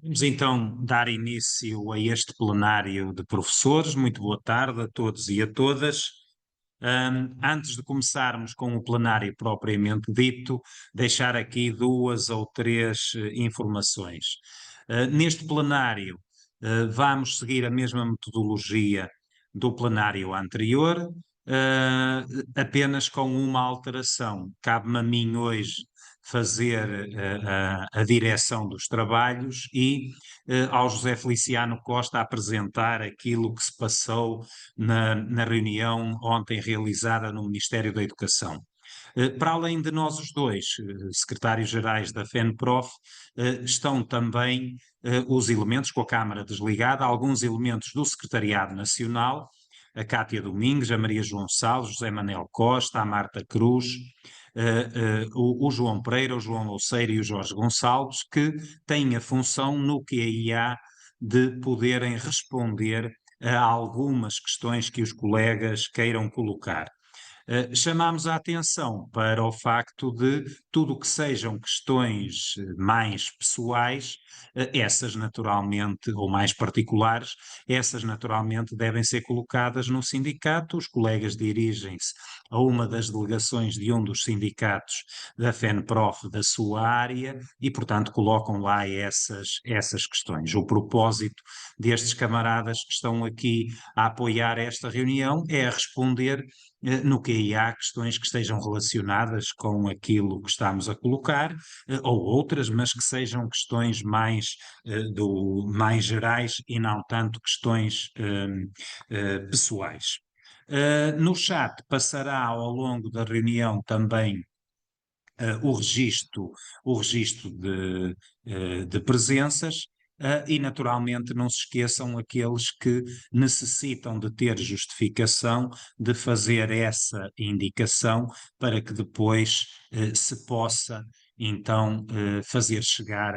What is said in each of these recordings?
Vamos então dar início a este plenário de professores. Muito boa tarde a todos e a todas. Antes de começarmos com o plenário propriamente dito, deixar aqui duas ou três informações. Neste plenário, vamos seguir a mesma metodologia do plenário anterior, apenas com uma alteração. Cabe-me a mim hoje fazer a direção dos trabalhos e ao José Feliciano Costa apresentar aquilo que se passou na reunião ontem realizada no Ministério da Educação. Para além de nós os dois, secretários-gerais da FENPROF, estão também os elementos, com a Câmara desligada, alguns elementos do Secretariado Nacional, a Cátia Domingues, a Maria João Salles, José Manel Costa, a Marta Cruz, o João Pereira, o João Louceiro e o Jorge Gonçalves, que têm a função no QIA de poderem responder a algumas questões que os colegas queiram colocar. Chamámos a atenção para o facto de tudo o que sejam questões mais pessoais, essas naturalmente, ou mais particulares, essas naturalmente devem ser colocadas no sindicato. Os colegas dirigem-se a uma das delegações de um dos sindicatos da FENPROF da sua área e, portanto, colocam lá essas questões. O propósito destes camaradas que estão aqui a apoiar esta reunião é a responder no que há questões que estejam relacionadas com aquilo que estamos a colocar, ou outras, mas que sejam questões mais gerais e não tanto questões pessoais. No chat passará ao longo da reunião também o registro de presenças. E, naturalmente, não se esqueçam aqueles que necessitam de ter justificação de fazer essa indicação para que depois se possa, então, fazer chegar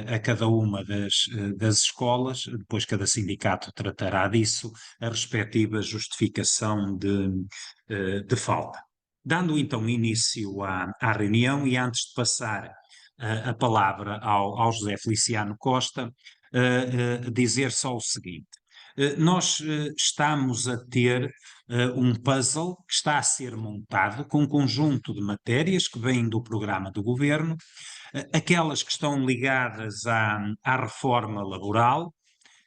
a cada uma das escolas, depois cada sindicato tratará disso, a respectiva justificação de falta. Dando então início à reunião e antes de passar a palavra ao José Feliciano Costa, dizer só o seguinte. Nós estamos a ter um puzzle que está a ser montado com um conjunto de matérias que vêm do programa do governo, aquelas que estão ligadas à reforma laboral,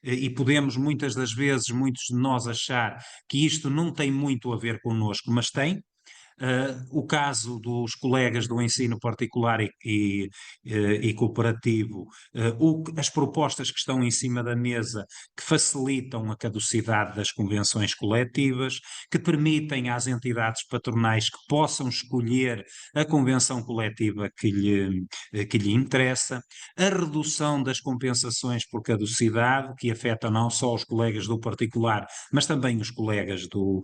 e podemos muitas das vezes, muitos de nós achar que isto não tem muito a ver connosco, mas tem. O caso dos colegas do ensino particular e cooperativo, as propostas que estão em cima da mesa que facilitam a caducidade das convenções coletivas, que permitem às entidades patronais que possam escolher a convenção coletiva que lhe interessa, a redução das compensações por caducidade, que afetam não só os colegas do particular, mas também os colegas do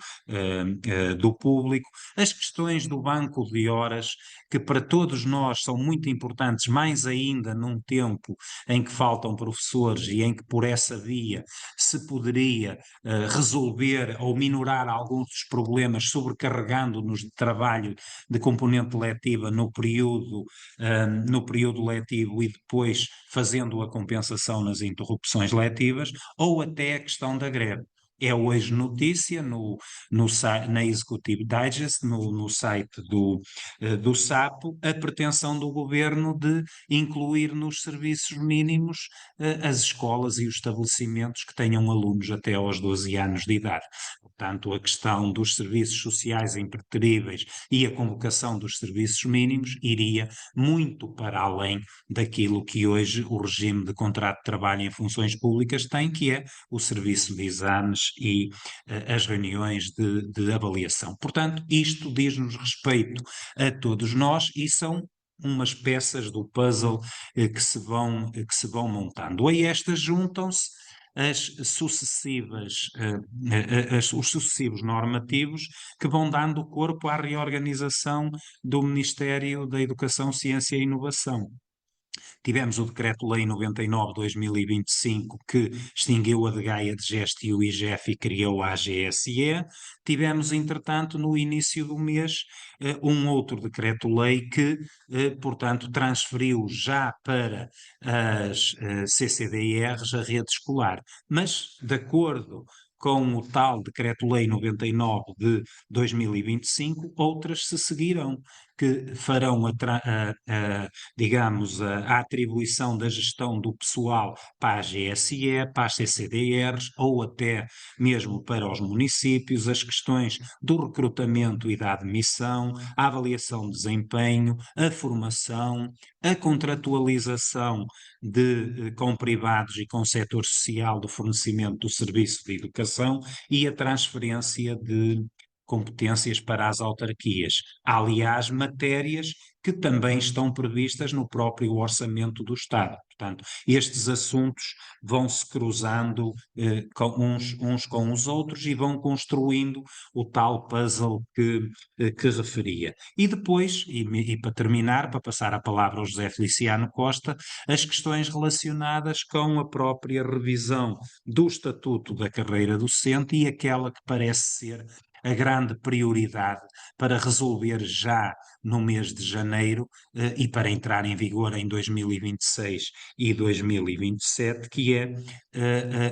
público, as questões do banco de horas, que para todos nós são muito importantes, mais ainda num tempo em que faltam professores e em que por essa via se poderia resolver ou minorar alguns dos problemas, sobrecarregando-nos de trabalho de componente letiva no período letivo e depois fazendo a compensação nas interrupções letivas, ou até a questão da greve. É hoje notícia na Executive Digest, no site do SAPO, a pretensão do governo de incluir nos serviços mínimos as escolas e os estabelecimentos que tenham alunos até aos 12 anos de idade. Portanto, a questão dos serviços sociais impreteríveis e a convocação dos serviços mínimos iria muito para além daquilo que hoje o regime de contrato de trabalho em funções públicas tem, que é o serviço de exames e as reuniões de avaliação. Portanto, isto diz-nos respeito a todos nós e são umas peças do puzzle que se vão montando. A estas juntam-se os sucessivos normativos que vão dando corpo à reorganização do Ministério da Educação, Ciência e Inovação, tivemos o Decreto-Lei 99/2025, que extinguiu a DGAIA, a DGEST e o IGF e criou a AGSE. Tivemos, entretanto, no início do mês, um outro Decreto-Lei que, portanto, transferiu já para as CCDRs a rede escolar. Mas, de acordo com o tal Decreto-Lei 99 de 2025, outras se seguirão, que farão digamos, a atribuição da gestão do pessoal para a GSE, para as CCDRs ou até mesmo para os municípios, as questões do recrutamento e da admissão, a avaliação de desempenho, a formação, a contratualização com privados e com o setor social do fornecimento do serviço de educação e a transferência de competências para as autarquias. Há, aliás, matérias que também estão previstas no próprio orçamento do Estado. Portanto, estes assuntos vão-se cruzando uns com os outros e vão construindo o tal puzzle que referia. E depois, e para terminar, para passar a palavra ao José Feliciano Costa, as questões relacionadas com a própria revisão do Estatuto da Carreira Docente e aquela que parece ser a grande prioridade para resolver já no mês de janeiro e para entrar em vigor em 2026 e 2027, que é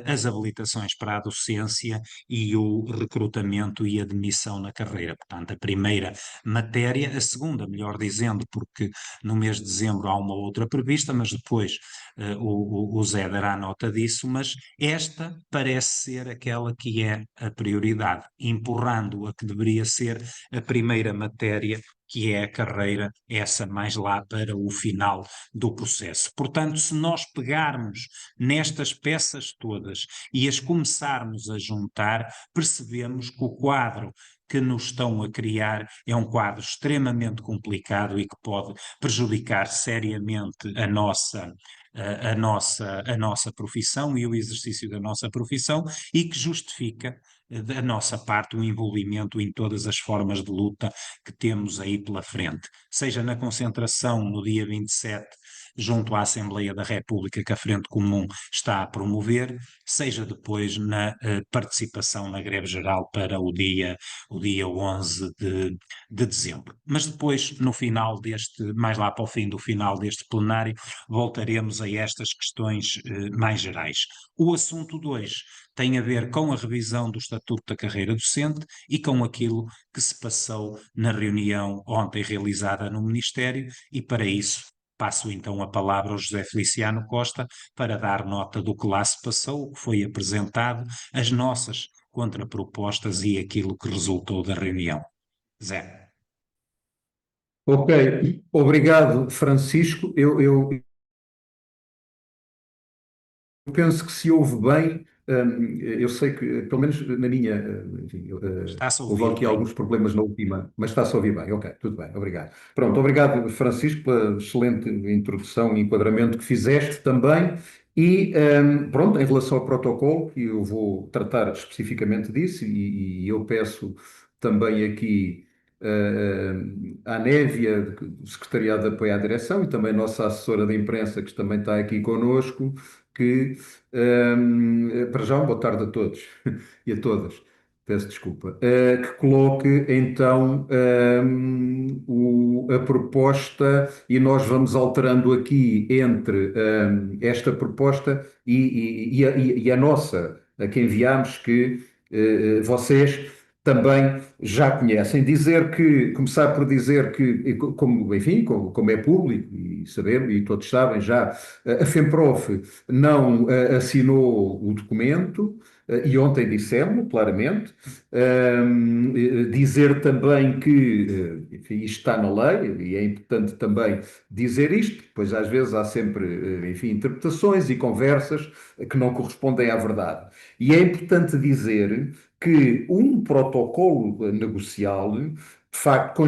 as habilitações para a docência e o recrutamento e admissão na carreira. Portanto, a primeira matéria, a segunda, melhor dizendo, porque no mês de dezembro há uma outra prevista, mas depois o Zé dará nota disso, mas esta parece ser aquela que é a prioridade, empurrando a que deveria ser a primeira matéria, que é a carreira, essa mais lá para o final do processo. Portanto, se nós pegarmos nestas peças todas e as começarmos a juntar, percebemos que o quadro que nos estão a criar é um quadro extremamente complicado e que pode prejudicar seriamente a nossa profissão e o exercício da nossa profissão e que justifica da nossa parte o envolvimento em todas as formas de luta que temos aí pela frente, seja na concentração no dia 27 junto à Assembleia da República que a Frente Comum está a promover, seja depois na participação na greve geral para o dia 11 de dezembro. Mas depois, no final mais lá para o fim do final deste plenário, voltaremos a estas questões mais gerais. O assunto 2 tem a ver com a revisão do Estatuto da Carreira Docente e com aquilo que se passou na reunião ontem realizada no Ministério, e para isso passo então a palavra ao José Feliciano Costa para dar nota do que lá se passou, o que foi apresentado, as nossas contrapropostas e aquilo que resultou da reunião. Zé. Ok, obrigado, Francisco. Eu penso que se ouve bem, eu sei que, pelo menos na minha, enfim, Está-se a houve ouvir aqui bem. alguns problemas na última, mas está-se a ouvir bem. Ok, tudo bem, obrigado. Pronto, obrigado, Francisco, pela excelente introdução e enquadramento que fizeste também. E, pronto, em relação ao protocolo, que eu vou tratar especificamente disso, e eu peço também aqui à Névia, do Secretariado de Apoio à Direção, e também nossa assessora de imprensa, que também está aqui conosco, que, para já, boa tarde a todos e a todas, peço desculpa, que coloque então a proposta e nós vamos alterando aqui entre esta proposta e a nossa, a que enviámos, que vocês também já conhecem. Começar por dizer que, como, enfim, como é público e sabemos, e todos sabem já, a FEMPROF não assinou o documento, e ontem dissemos claramente. Dizer também que, enfim, isto está na lei, e é importante também dizer isto, pois às vezes há sempre, enfim, interpretações e conversas que não correspondem à verdade. E é importante dizer que um protocolo negocial, de facto,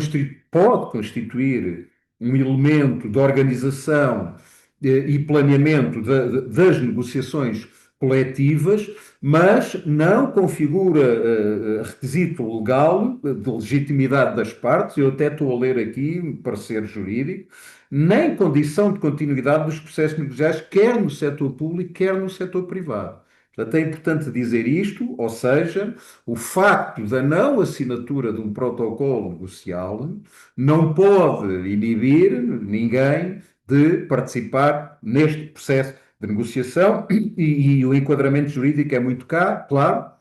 pode constituir um elemento de organização e planeamento das negociações coletivas, mas não configura requisito legal de legitimidade das partes. Eu até estou a ler aqui um parecer jurídico, nem condição de continuidade dos processos negociais, quer no setor público, quer no setor privado. Portanto, é importante dizer isto, ou seja, o facto da não assinatura de um protocolo negocial não pode inibir ninguém de participar neste processo de negociação e o enquadramento jurídico é muito claro,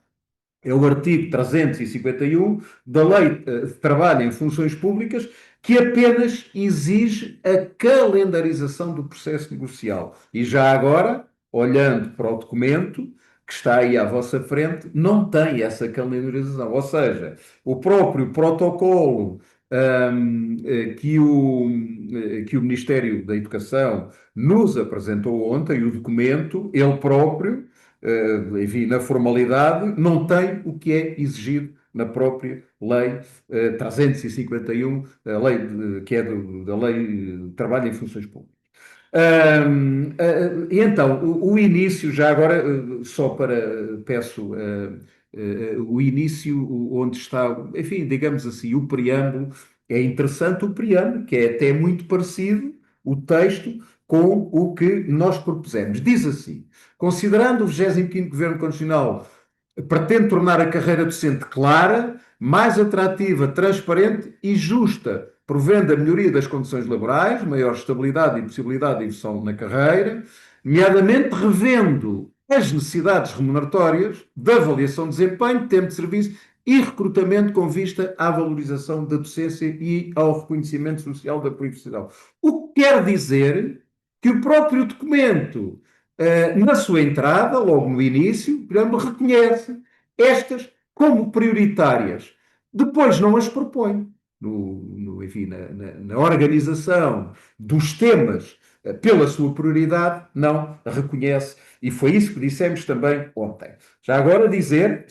é o artigo 351 da Lei de Trabalho em Funções Públicas, que apenas exige a calendarização do processo negocial. E já agora, olhando para o documento que está aí à vossa frente, não tem essa calendarização. Ou seja, o próprio protocolo que o Ministério da Educação nos apresentou ontem, o documento, ele próprio enfim, na formalidade, não tem o que é exigido na própria Lei 351, a lei que é da Lei de Trabalho em Funções Públicas. E então, o início, já agora, só para, peço, o início onde está, enfim, digamos assim, o preâmbulo, é interessante o preâmbulo, que é até muito parecido, o texto, com o que nós propusemos. Diz assim, considerando o 25º Governo Constitucional pretende tornar a carreira docente clara, mais atrativa, transparente e justa, provendo a melhoria das condições laborais, maior estabilidade e possibilidade de evolução na carreira, nomeadamente revendo as necessidades remuneratórias da avaliação de desempenho, tempo de serviço e recrutamento com vista à valorização da docência e ao reconhecimento social da profissão. O que quer dizer que o próprio documento na sua entrada, logo no início, o programa reconhece estas como prioritárias. Depois não as propõe. Enfim, na organização dos temas pela sua prioridade, não a reconhece. E foi isso que dissemos também ontem. Já agora dizer,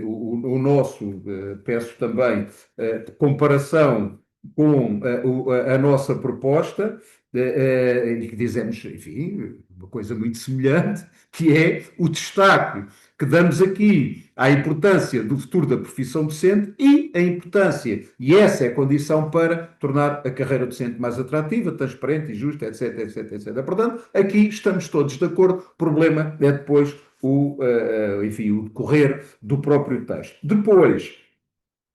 o nosso, peço também, comparação com a nossa proposta, e que dizemos, enfim, uma coisa muito semelhante, que é o destaque que damos aqui à importância do futuro da profissão docente e a importância, e essa é a condição para tornar a carreira docente mais atrativa, transparente e justa, etc, etc, etc. Portanto, aqui estamos todos de acordo, o problema é depois enfim, o decorrer do próprio texto. Depois,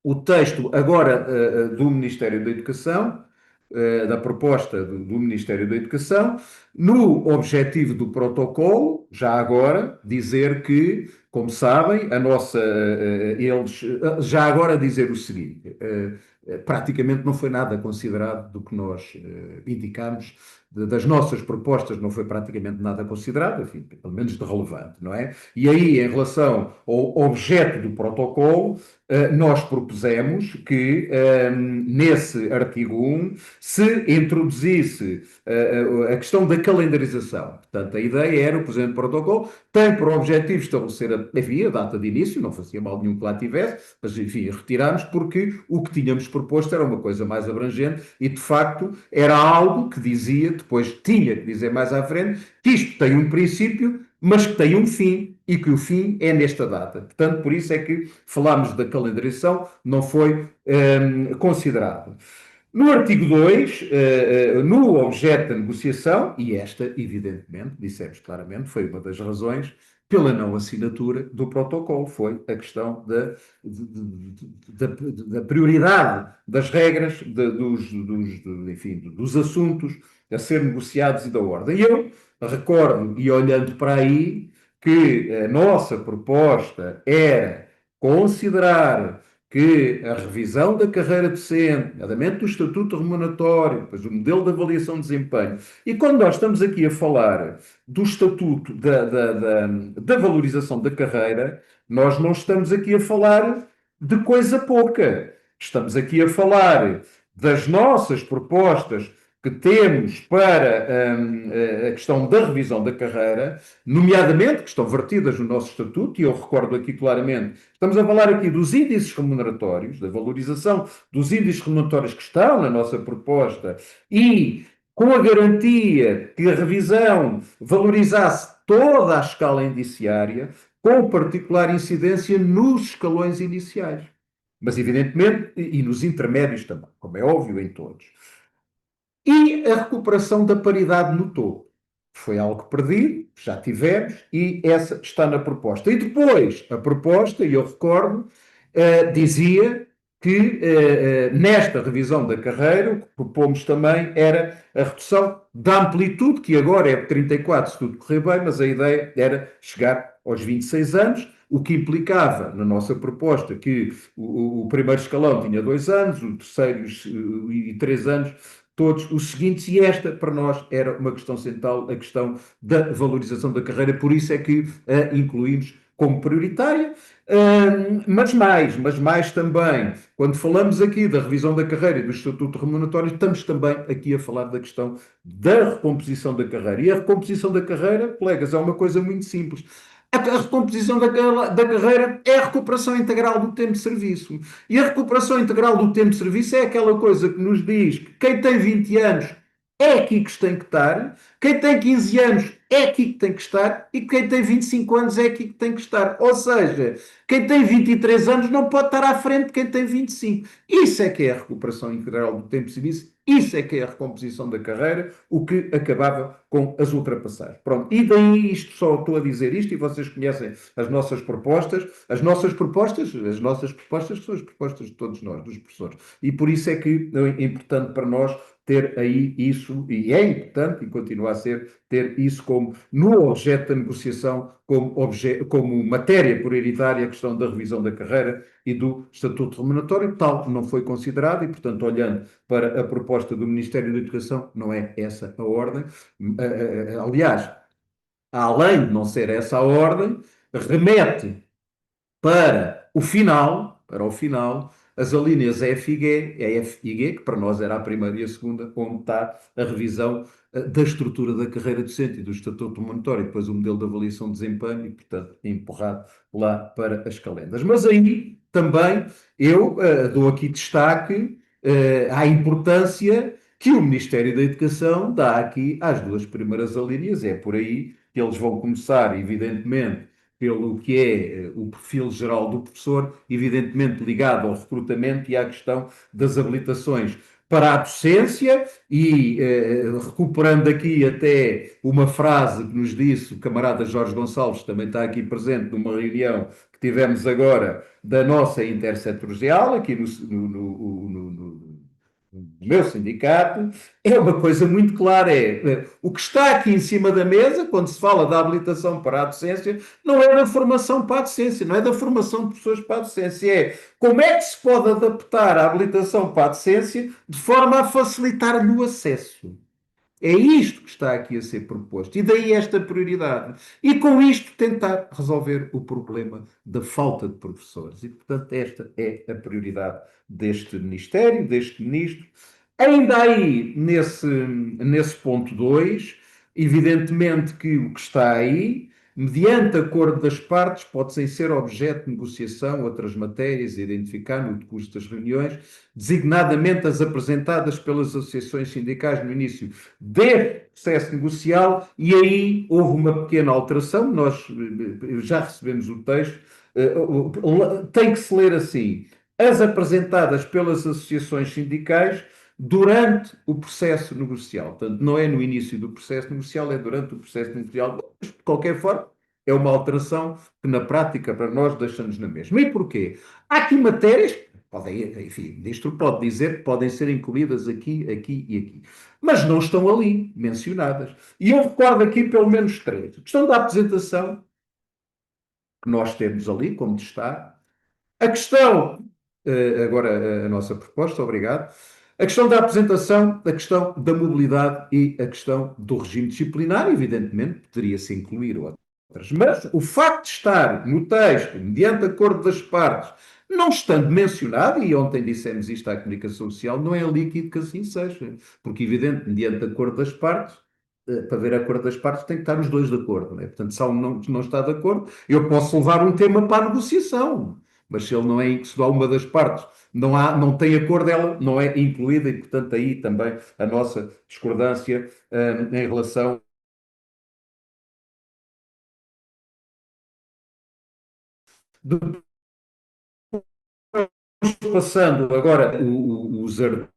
o texto agora do Ministério da Educação, da proposta do Ministério da Educação, no objetivo do protocolo, já agora, dizer que, como sabem, a nossa, eles, já agora dizer o seguinte, praticamente não foi nada considerado do que nós indicamos, das nossas propostas não foi praticamente nada considerado, enfim, pelo menos de relevante, não é? E aí, em relação ao objeto do protocolo, nós propusemos que, nesse artigo 1, se introduzisse a questão da calendarização. Portanto, a ideia era, o presente protocolo tem por objetivo estabelecer a data de início, não fazia mal nenhum que lá tivesse, mas, enfim, retirámos porque o que tínhamos proposto era uma coisa mais abrangente e, de facto, era algo que dizia, depois tinha que dizer mais à frente, que isto tem um princípio, mas que tem um fim e que o fim é nesta data. Portanto, por isso é que falámos da calendarização, não foi considerado. No artigo 2, no objeto da negociação, e esta, evidentemente, dissemos claramente, foi uma das razões pela não assinatura do protocolo, foi a questão da prioridade das regras, enfim, dos assuntos a ser negociados e da ordem. E eu recordo, e olhando para aí, que a nossa proposta era considerar que a revisão da carreira docente, nomeadamente do estatuto remuneratório, depois o modelo de avaliação de desempenho, e quando nós estamos aqui a falar do estatuto da valorização da carreira, nós não estamos aqui a falar de coisa pouca. Estamos aqui a falar das nossas propostas que temos para a questão da revisão da carreira, nomeadamente, que estão vertidas no nosso estatuto, e eu recordo aqui claramente, estamos a falar aqui dos índices remuneratórios, da valorização dos índices remuneratórios que estão na nossa proposta, e com a garantia que a revisão valorizasse toda a escala indiciária, com particular incidência nos escalões iniciais. Mas, evidentemente, e nos intermédios também, como é óbvio em todos. E a recuperação da paridade no topo. Foi algo perdido, já tivemos, e essa está na proposta. E depois, a proposta, e eu recordo, dizia que nesta revisão da carreira, o que propomos também era a redução da amplitude, que agora é de 34, se tudo correr bem, mas a ideia era chegar aos 26 anos, o que implicava, na nossa proposta, que o primeiro escalão tinha 2 anos, o terceiro e 3 anos, todos os seguintes, e esta para nós era uma questão central, a questão da valorização da carreira, por isso é que a incluímos como prioritária, mas mais também, quando falamos aqui da revisão da carreira e do estatuto remuneratório, estamos também aqui a falar da questão da recomposição da carreira. E a recomposição da carreira, colegas, é uma coisa muito simples. A recomposição da carreira é a recuperação integral do tempo de serviço. E a recuperação integral do tempo de serviço é aquela coisa que nos diz que quem tem 20 anos é aqui que tem que estar, quem tem 15 anos é aqui que tem que estar e quem tem 25 anos é aqui que tem que estar. Ou seja, quem tem 23 anos não pode estar à frente de quem tem 25. Isso é que é a recuperação integral do tempo de serviço, isso é que é a recomposição da carreira, o que acabava com as ultrapassagens. Pronto, e daí isto, só estou a dizer isto, e vocês conhecem as nossas propostas, que são as propostas de todos nós, dos professores. E por isso é que é importante para nós ter aí isso, e é importante, e continua a ser, ter isso como, no objeto da negociação, como matéria prioritária, a questão da revisão da carreira e do estatuto remuneratório, tal não foi considerado, e, portanto, olhando para a proposta do Ministério da Educação, não é essa a ordem. Aliás, além de não ser essa a ordem, remete para o final, as alíneas F e G, é F e G, que para nós era a primeira e a segunda, onde está a revisão da estrutura da carreira docente e do estatuto monitor, e depois o modelo de avaliação de desempenho, e, portanto, empurrado lá para as calendas. Mas aí também eu dou aqui destaque à importância que o Ministério da Educação dá aqui às duas primeiras alíneas. É por aí que eles vão começar, evidentemente, pelo que é o perfil geral do professor, evidentemente ligado ao recrutamento e à questão das habilitações para a docência, e recuperando aqui até uma frase que nos disse o camarada Jorge Gonçalves, que também está aqui presente numa reunião que tivemos agora da nossa intersetorial, aqui no meu sindicato, é uma coisa muito clara, o que está aqui em cima da mesa, quando se fala da habilitação para a docência, não é da formação para a docência, não é da formação de pessoas para a docência, é como é que se pode adaptar a habilitação para a docência de forma a facilitar-lhe o acesso. É isto que está aqui a ser proposto. E daí esta prioridade. E com isto tentar resolver o problema da falta de professores. E, portanto, esta é a prioridade deste Ministério, deste Ministro. Ainda aí, nesse ponto 2, evidentemente que o que está aí, mediante acordo das partes, pode sem ser objeto de negociação outras matérias a identificar no decurso das reuniões, designadamente as apresentadas pelas associações sindicais no início deste processo negocial, e aí houve uma pequena alteração, nós já recebemos o texto, tem que se ler assim: as apresentadas pelas associações sindicais durante o processo negocial. Portanto, não é no início do processo negocial, é durante o processo negocial. Mas, de qualquer forma, é uma alteração que, na prática, para nós, deixa-nos na mesma. E porquê? Há aqui matérias, podem, enfim, o ministro pode dizer que podem ser incluídas aqui, aqui e aqui, mas não estão ali mencionadas. E eu recordo aqui pelo menos três. A questão da apresentação, que nós temos ali, como está. A questão, agora a nossa proposta, obrigado. A questão da apresentação, a questão da mobilidade e a questão do regime disciplinar, evidentemente, poderia-se incluir outras. Mas o facto de estar no texto, mediante acordo das partes, não estando mencionado, e ontem dissemos isto à comunicação social, não é líquido que assim seja. Porque, evidente, mediante acordo das partes, para ver acordo das partes, tem que estar os dois de acordo. Não é? Portanto, se um não está de acordo, eu posso levar um tema para a negociação. Mas se ele não é, se uma das partes não tem acordo, ela não é incluída, e, portanto, aí também a nossa discordância em relação. Depois, passando agora os árbitros,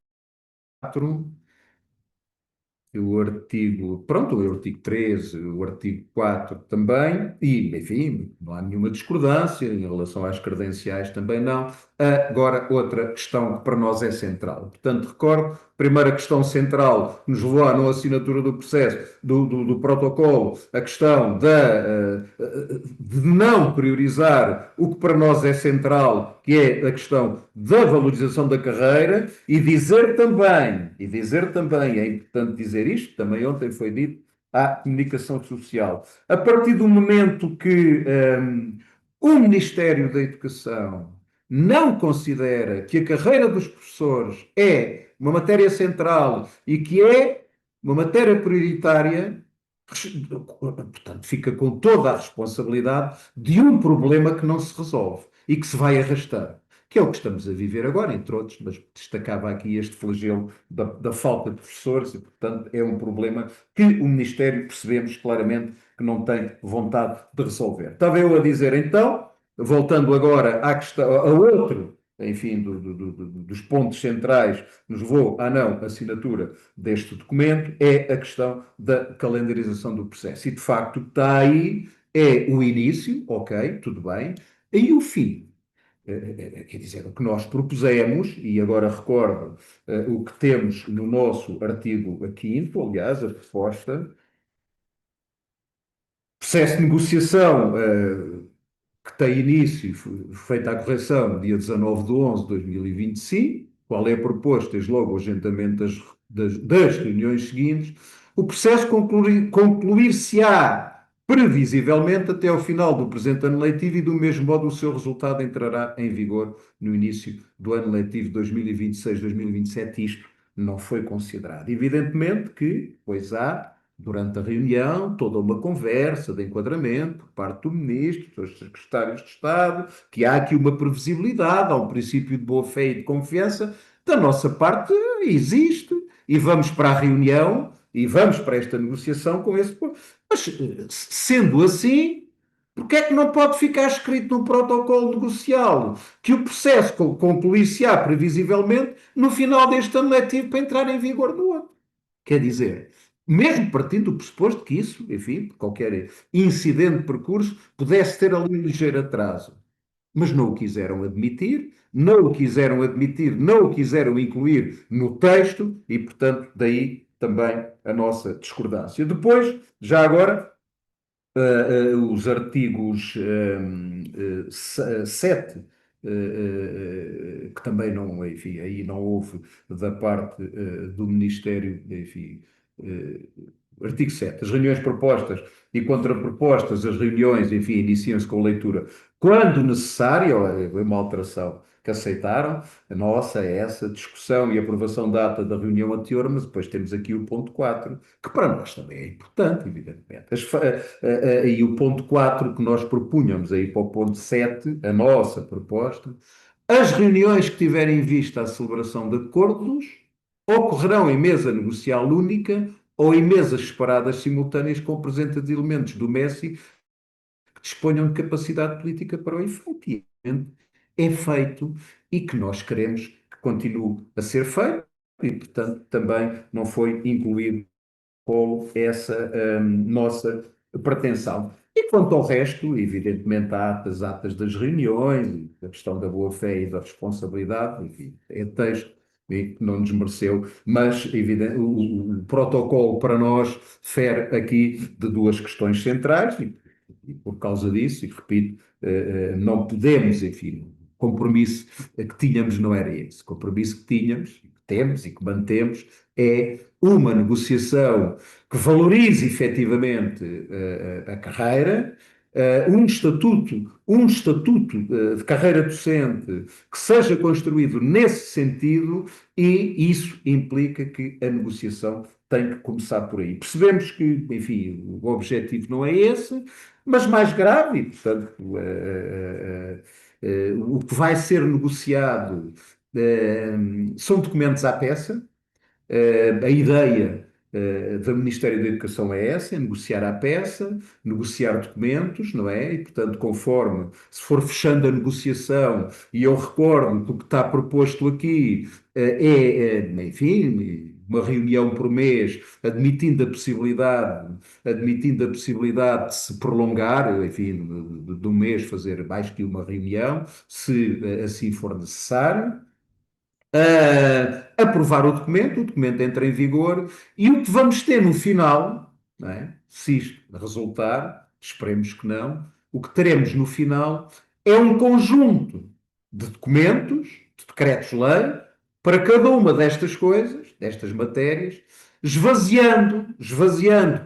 o artigo, pronto, o artigo 13, o artigo 4 também, e, enfim, não há nenhuma discordância em relação às credenciais também não. Agora, outra questão que para nós é central. Portanto, recordo, primeira questão central que nos levou à não assinatura do processo, do protocolo, a questão de não priorizar o que para nós é central, que é a questão da valorização da carreira, e dizer também, é importante dizer isto, também ontem foi dito, à comunicação social. A partir do momento que o Ministério da Educação não considera que a carreira dos professores é uma matéria central e que é uma matéria prioritária, portanto, fica com toda a responsabilidade de um problema que não se resolve e que se vai arrastar, que é o que estamos a viver agora, entre outros, mas destacava aqui este flagelo da falta de professores e, portanto, é um problema que o Ministério percebemos claramente que não tem vontade de resolver. Estava eu a dizer, então, voltando agora à questão, a outro, enfim, dos pontos centrais que nos levou à não assinatura deste documento, é a questão da calendarização do processo. E, de facto, está aí, é o início, ok, tudo bem, e o fim. Quer dizer, o que nós propusemos, e agora recordo o que temos no nosso artigo 5º, aliás, a proposta, processo de negociação que tem início, feita a correção, dia 19 de 11 de 2025, qual é a proposta, desde logo o agendamento das reuniões seguintes, o processo concluir-se-á previsivelmente até ao final do presente ano letivo e do mesmo modo o seu resultado entrará em vigor no início do ano letivo 2026-2027. Isto não foi considerado. Evidentemente que, pois há, durante a reunião, toda uma conversa de enquadramento por parte do Ministro, dos secretários de Estado, que há aqui uma previsibilidade, há um princípio de boa-fé e de confiança. Da nossa parte, existe, e vamos para a reunião e vamos para esta negociação com esse ponto. Mas, sendo assim, porque é que não pode ficar escrito no protocolo negocial que o processo concluir-se-á previsivelmente no final deste ano letivo para entrar em vigor no outro? Quer dizer, mesmo partindo do pressuposto que isso, enfim, qualquer incidente de percurso, pudesse ter ali um ligeiro atraso. Mas não o quiseram admitir, não o quiseram admitir, não o quiseram incluir no texto e, portanto, daí também a nossa discordância. Depois, já agora, os artigos 7, que também não, enfim, aí não houve da parte do Ministério, enfim, artigo 7, as reuniões propostas e contrapropostas, as reuniões, enfim, iniciam-se com leitura quando necessário, é uma alteração que aceitaram, a nossa é essa discussão e aprovação da ata da reunião anterior, mas depois temos aqui o ponto 4 que para nós também é importante, evidentemente. E o ponto 4 que nós propunhamos aí para o ponto 7, a nossa proposta, as reuniões que tiverem em vista a celebração de acordos ocorrerão em mesa negocial única ou em mesas separadas simultâneas com a presença de elementos do MESI que disponham de capacidade política para o efeito. E é feito e que nós queremos que continue a ser feito e, portanto, também não foi incluído com essa nossa pretensão. E quanto ao resto, evidentemente, há as atas das reuniões, a questão da boa-fé e da responsabilidade, enfim, é texto que não nos mereceu, mas evidente, o protocolo para nós fere aqui de duas questões centrais e por causa disso, e repito, não podemos, enfim, o compromisso que tínhamos não era esse. O compromisso que tínhamos, que temos e que mantemos, é uma negociação que valorize efetivamente a carreira, um estatuto de carreira docente que seja construído nesse sentido, e isso implica que a negociação tem que começar por aí. Percebemos que, enfim, o objetivo não é esse, mas mais grave, e, portanto, o que vai ser negociado são documentos à peça. A ideia do Ministério da Educação é essa, é negociar à peça, negociar documentos, não é? E, portanto, conforme se for fechando a negociação, e eu recordo que o que está proposto aqui enfim, uma reunião por mês, admitindo a possibilidade de se prolongar, enfim, de um mês fazer mais que uma reunião, se assim for necessário, aprovar o documento entra em vigor e o que vamos ter no final, não é? Se isto resultar, esperemos que não, o que teremos no final é um conjunto de documentos, de decretos-lei, para cada uma destas coisas, destas matérias, esvaziando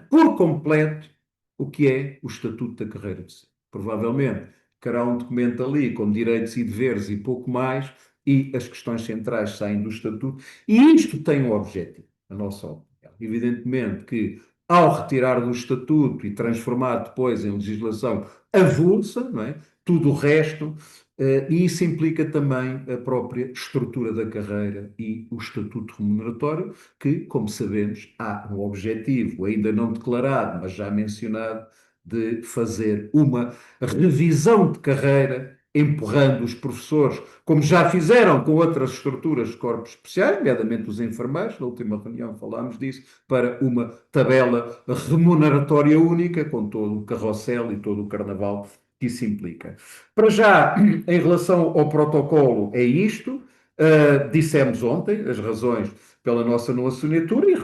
por completo o que é o Estatuto da Carreira Docente. Provavelmente ficará um documento ali com direitos e deveres e pouco mais, e as questões centrais saem do Estatuto, e isto tem um objetivo, a nossa opinião. Evidentemente que, ao retirar do Estatuto e transformar depois em legislação avulsa, não é? Tudo o resto, e isso implica também a própria estrutura da carreira e o estatuto remuneratório, que, como sabemos, há um objetivo ainda não declarado, mas já mencionado, de fazer uma revisão de carreira, empurrando os professores, como já fizeram com outras estruturas de corpos especiais, nomeadamente os enfermeiros, na última reunião falámos disso, para uma tabela remuneratória única, com todo o carrossel e todo o carnaval que isso implica. Para já, em relação ao protocolo, é isto. Dissemos ontem as razões pela nossa não assinatura e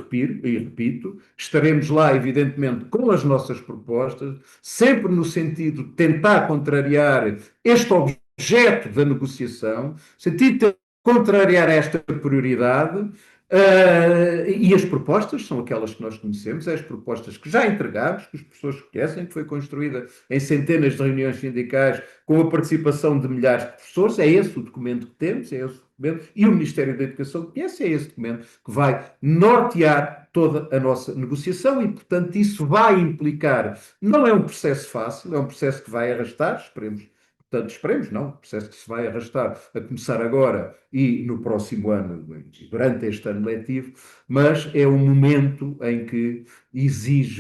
repito, estaremos lá, evidentemente, com as nossas propostas, sempre no sentido de tentar contrariar este objeto da negociação, no sentido de contrariar esta prioridade. E as propostas são aquelas que nós conhecemos, as propostas que já entregámos, que as pessoas conhecem, que foi construída em centenas de reuniões sindicais com a participação de milhares de professores. É esse o documento que temos, é esse o documento, e o Ministério da Educação conhece, é esse documento que vai nortear toda a nossa negociação e, portanto, isso vai implicar, não é um processo fácil, é um processo que vai arrastar, esperemos, não, um processo que se vai arrastar a começar agora e no próximo ano, durante este ano letivo, mas é um momento em que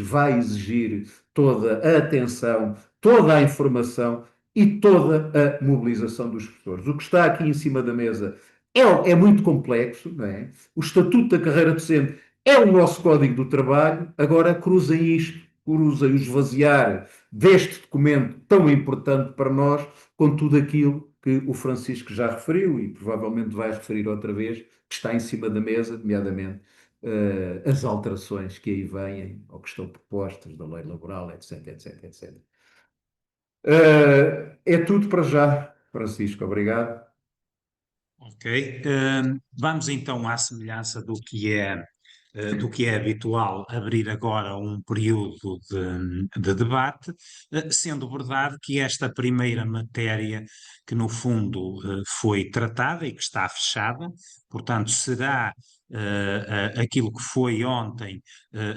vai exigir toda a atenção, toda a informação e toda a mobilização dos professores. O que está aqui em cima da mesa é muito complexo, não é? O Estatuto da Carreira Docente é o nosso Código do Trabalho, agora cruzem o esvaziar deste documento tão importante para nós, com tudo aquilo que o Francisco já referiu e provavelmente vai referir outra vez, que está em cima da mesa, nomeadamente as alterações que aí vêm, ou que estão propostas da lei laboral, etc, etc, etc. É tudo para já, Francisco, obrigado. Ok. Vamos então à semelhança do que é habitual, abrir agora um período de debate, sendo verdade que esta primeira matéria, que no fundo foi tratada e que está fechada, portanto, será aquilo que foi ontem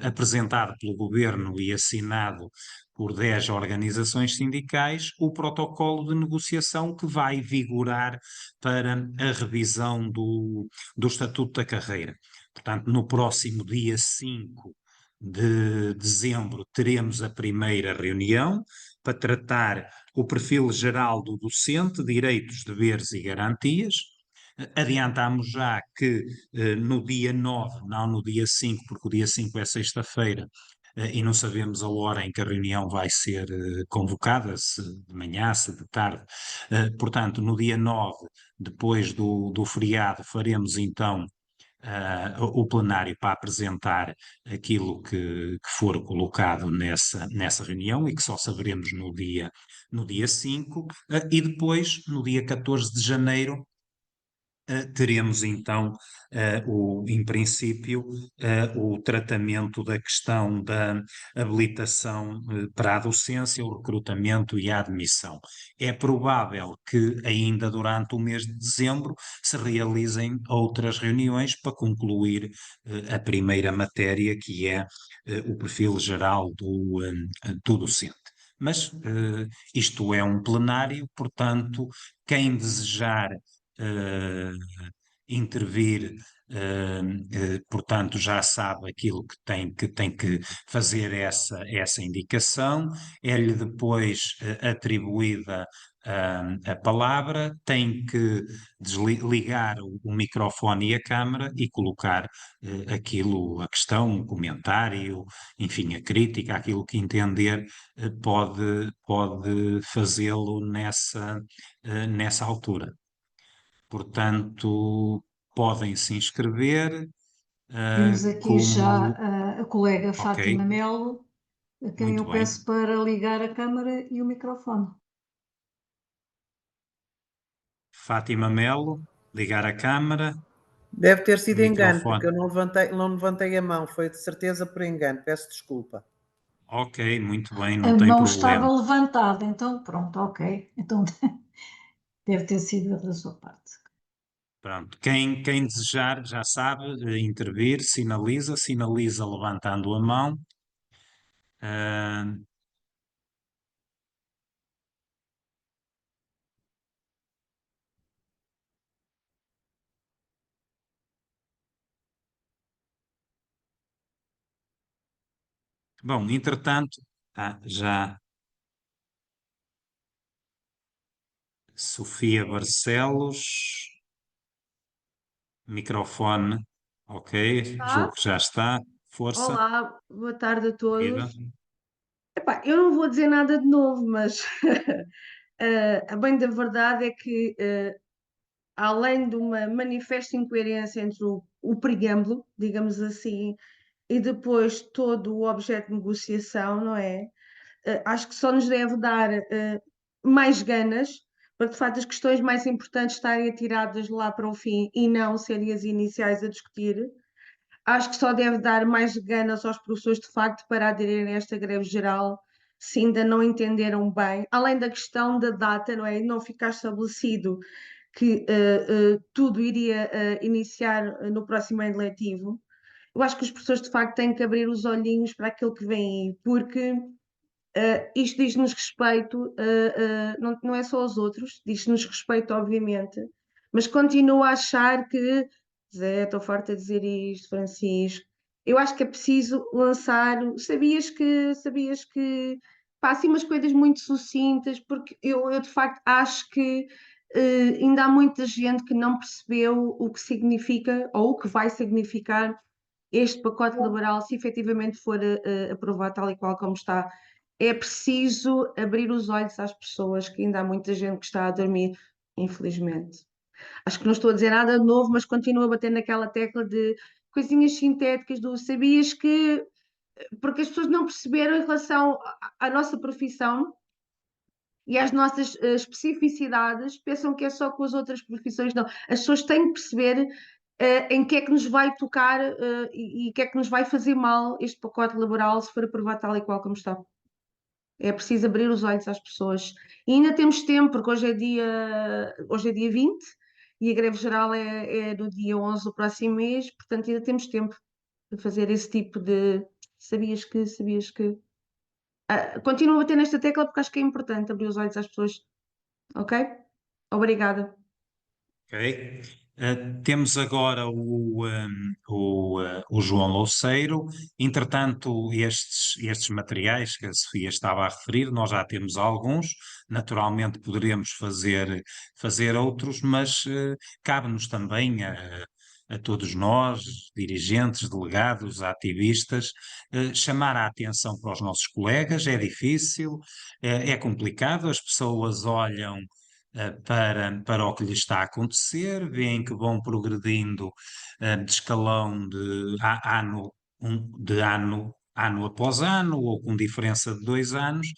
apresentado pelo Governo e assinado por 10 organizações sindicais, o protocolo de negociação que vai vigorar para a revisão do Estatuto da Carreira. Portanto, no próximo dia 5 de dezembro teremos a primeira reunião para tratar o perfil geral do docente, direitos, deveres e garantias. Adiantamos já que no dia 9, não no dia 5, porque o dia 5 é sexta-feira, e não sabemos a hora em que a reunião vai ser convocada, se de manhã, se de tarde. Portanto, no dia 9, depois do feriado, faremos então o plenário para apresentar aquilo que for colocado nessa reunião e que só saberemos no dia 5, e depois, no dia 14 de janeiro, teremos então, em princípio, o tratamento da questão da habilitação para a docência, o recrutamento e a admissão. É provável que ainda durante o mês de dezembro se realizem outras reuniões para concluir a primeira matéria, que é o perfil geral do docente. Mas isto é um plenário, portanto, quem desejar eh, intervir, portanto, já sabe aquilo que tem que fazer essa indicação, é-lhe depois atribuída a palavra, tem que desligar o microfone e a câmara e colocar aquilo, a questão, o comentário, enfim, a crítica, aquilo que entender, pode fazê-lo nessa altura. Portanto, podem se inscrever, Temos aqui já como. a colega Ok, Fátima Melo, a quem muito eu bem. peço para ligar a câmara e o microfone. Fátima Melo, ligar a câmara, Deve ter sido engano, microfone. porque eu não levantei a mão, foi de certeza por engano, peço desculpa. Ok, muito bem, A não tem mão estava problema. levantada, então pronto, ok. Então deve ter sido da sua parte. Pronto, quem desejar já sabe intervir, sinaliza levantando a mão. Ah, bom, entretanto, já Sofia Barcelos, microfone, ok, julgo Tá? que já está. Força, Olá, boa tarde a viva. todos. Epá, eu não vou dizer nada de novo, mas a bem da verdade é que, além de uma manifesta incoerência entre o preâmbulo, digamos assim, e depois todo o objeto de negociação, não é? Acho que só nos deve dar mais ganas para, de facto, as questões mais importantes estarem atiradas lá para o fim e não serem as iniciais a discutir. Acho que só deve dar mais ganas aos professores, de facto, para aderirem a esta greve geral, se ainda não entenderam bem. Além da questão da data, não é? Não ficar estabelecido que tudo iria iniciar no próximo ano letivo. Eu acho que os professores, de facto, têm que abrir os olhinhos para aquilo que vem aí, porque isto diz-nos respeito, não é só aos outros, diz-nos respeito, obviamente, mas continuo a achar que, Zé, estou farta de dizer isto, Francisco, eu acho que é preciso lançar, pá, assim umas coisas muito sucintas, porque eu de facto acho que ainda há muita gente que não percebeu o que significa, ou o que vai significar este pacote laboral, se efetivamente for aprovado tal e qual como está. É preciso abrir os olhos às pessoas, que ainda há muita gente que está a dormir, infelizmente. Acho que não estou a dizer nada de novo, mas continuo a bater naquela tecla de coisinhas sintéticas do sabias que, porque as pessoas não perceberam em relação à nossa profissão e às nossas especificidades, pensam que é só com as outras profissões, não. As pessoas têm que perceber em que é que nos vai tocar e que é que nos vai fazer mal este pacote laboral se for aprovado tal e qual como está. É preciso abrir os olhos às pessoas. E ainda temos tempo, porque hoje é dia 20 e a greve geral é no dia 11 do próximo mês, portanto ainda temos tempo de fazer esse tipo de sabias que. Continuo a bater nesta tecla porque acho que é importante abrir os olhos às pessoas, ok? Obrigada. Ok. Temos agora o João Louceiro. Entretanto, estes materiais que a Sofia estava a referir, nós já temos alguns. Naturalmente, poderemos fazer outros, mas cabe-nos também a todos nós, dirigentes, delegados, ativistas, chamar a atenção para os nossos colegas. É difícil, é complicado, as pessoas olham para o que lhe está a acontecer, veem que vão progredindo de escalão de ano após ano, ou com diferença de 2 anos,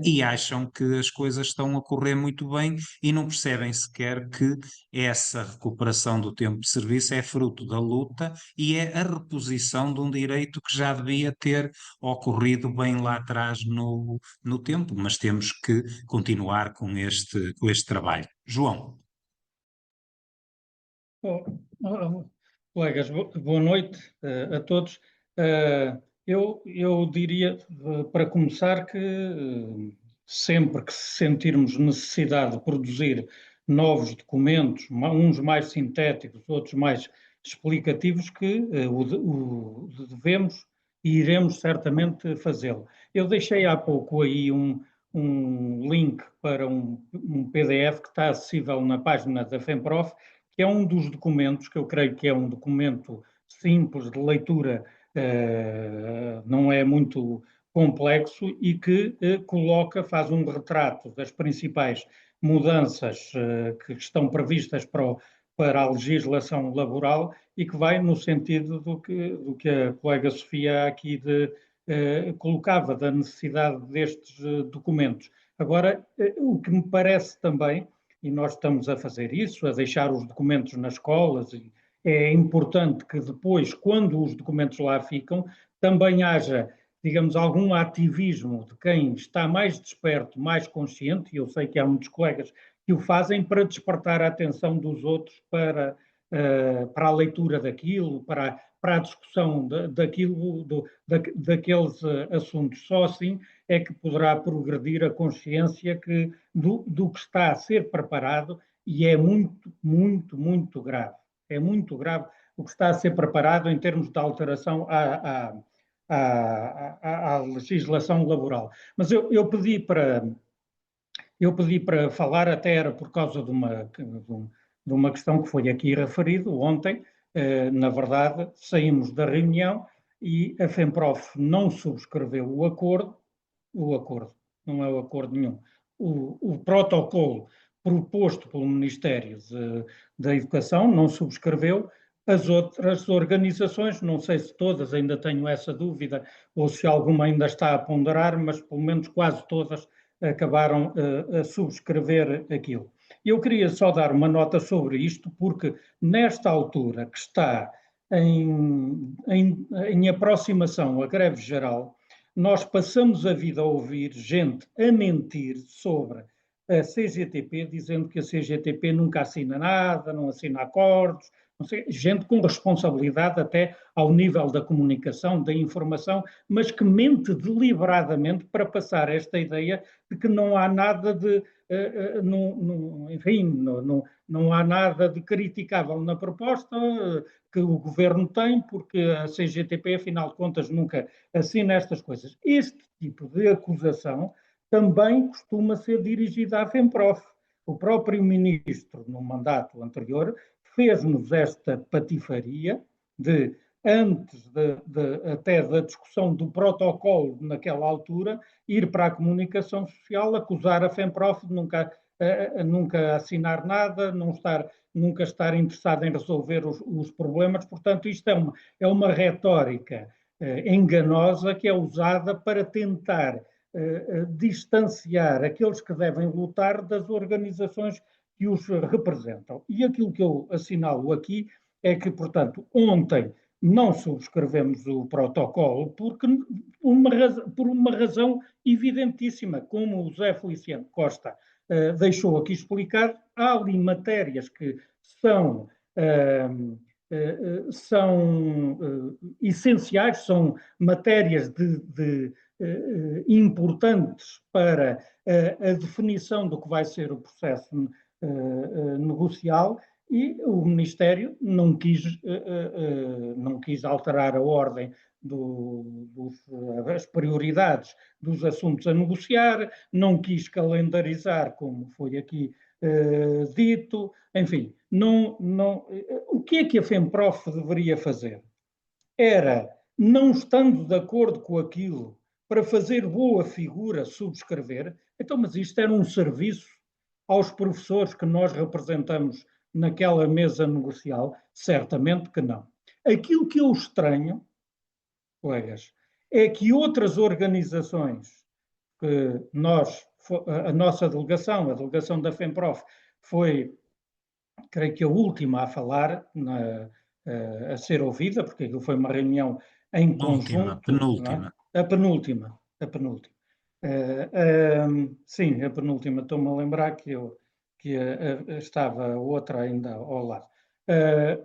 e acham que as coisas estão a correr muito bem e não percebem sequer que essa recuperação do tempo de serviço é fruto da luta e é a reposição de um direito que já devia ter ocorrido bem lá atrás no tempo, mas temos que continuar com este trabalho. João. Colegas, boa noite a todos. Eu diria, para começar, que sempre que sentirmos necessidade de produzir novos documentos, uns mais sintéticos, outros mais explicativos, que o devemos e iremos certamente fazê-lo. Eu deixei há pouco aí um um link para um PDF que está acessível na página da FEMPROF, que é um dos documentos, que eu creio que é um documento simples de leitura, não é muito complexo, e que faz um retrato das principais mudanças que estão previstas para a legislação laboral e que vai no sentido do que a colega Sofia aqui colocava, da necessidade destes documentos. Agora, o que me parece também, e nós estamos a fazer isso, a deixar os documentos nas escolas, e é importante que depois, quando os documentos lá ficam, também haja, digamos, algum ativismo de quem está mais desperto, mais consciente, e eu sei que há muitos colegas que o fazem, para despertar a atenção dos outros para a leitura daquilo, para a discussão daquilo, daqueles assuntos. Só assim é que poderá progredir a consciência do que está a ser preparado, e é muito, muito, muito grave. É muito grave o que está a ser preparado em termos de alteração à legislação laboral. Mas eu pedi para falar, até era por causa de uma questão que foi aqui referido ontem. Na verdade, saímos da reunião e a FEMPROF não subscreveu o acordo, não é o acordo nenhum, o protocolo proposto pelo Ministério da Educação, não subscreveu. As outras organizações, não sei se todas, ainda tenho essa dúvida, ou se alguma ainda está a ponderar, mas pelo menos quase todas acabaram a subscrever aquilo. Eu queria só dar uma nota sobre isto, porque nesta altura que está em aproximação à greve geral, nós passamos a vida a ouvir gente a mentir sobre a CGTP, dizendo que a CGTP nunca assina nada, não assina acordos, não sei, gente com responsabilidade até ao nível da comunicação, da informação, mas que mente deliberadamente para passar esta ideia de que não há nada de, enfim, não há nada de criticável na proposta que o governo tem, porque a CGTP, afinal de contas, nunca assina estas coisas. Este tipo de acusação também costuma ser dirigida à FEMPROF. O próprio ministro, no mandato anterior, fez-nos esta patifaria de, antes até da discussão do protocolo naquela altura, ir para a comunicação social, acusar a FEMPROF de nunca assinar nada, nunca estar interessado em resolver os problemas. Portanto, isto é uma retórica enganosa que é usada para tentar distanciar aqueles que devem lutar das organizações que os representam. E aquilo que eu assinalo aqui é que, portanto, ontem não subscrevemos o protocolo por uma razão evidentíssima, como o José Feliciano Costa deixou aqui explicado. Há ali matérias que são essenciais, são matérias importantes para a definição do que vai ser o processo negocial, e o Ministério não quis alterar a ordem as prioridades dos assuntos a negociar, não quis calendarizar, como foi aqui dito. Enfim, o que é que a FEMPROF deveria fazer? Era, não estando de acordo com aquilo, para fazer boa figura, subscrever. Então, mas isto era um serviço aos professores que nós representamos naquela mesa negocial? Certamente que não. Aquilo que eu estranho, colegas, é que outras organizações que a nossa delegação, a delegação da FEMPROF, foi, creio que a última a falar, a ser ouvida, porque aquilo foi uma reunião em conjunto. Penúltima. A penúltima. Sim, a penúltima. Estou-me a lembrar que estava outra ainda ao lado.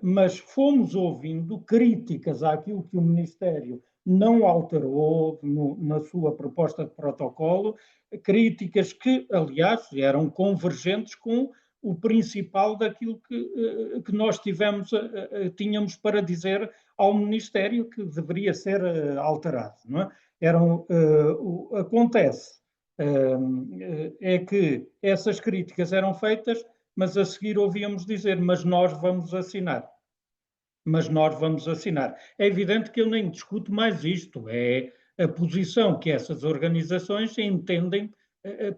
Mas fomos ouvindo críticas àquilo que o Ministério não alterou na sua proposta de protocolo, críticas que, aliás, eram convergentes com o principal daquilo que nós tínhamos para dizer ao Ministério, que deveria ser alterado. Não é? Acontece é que essas críticas eram feitas, mas a seguir ouvíamos dizer, mas nós vamos assinar. Mas nós vamos assinar. É evidente que eu nem discuto mais isto, é a posição que essas organizações entendem,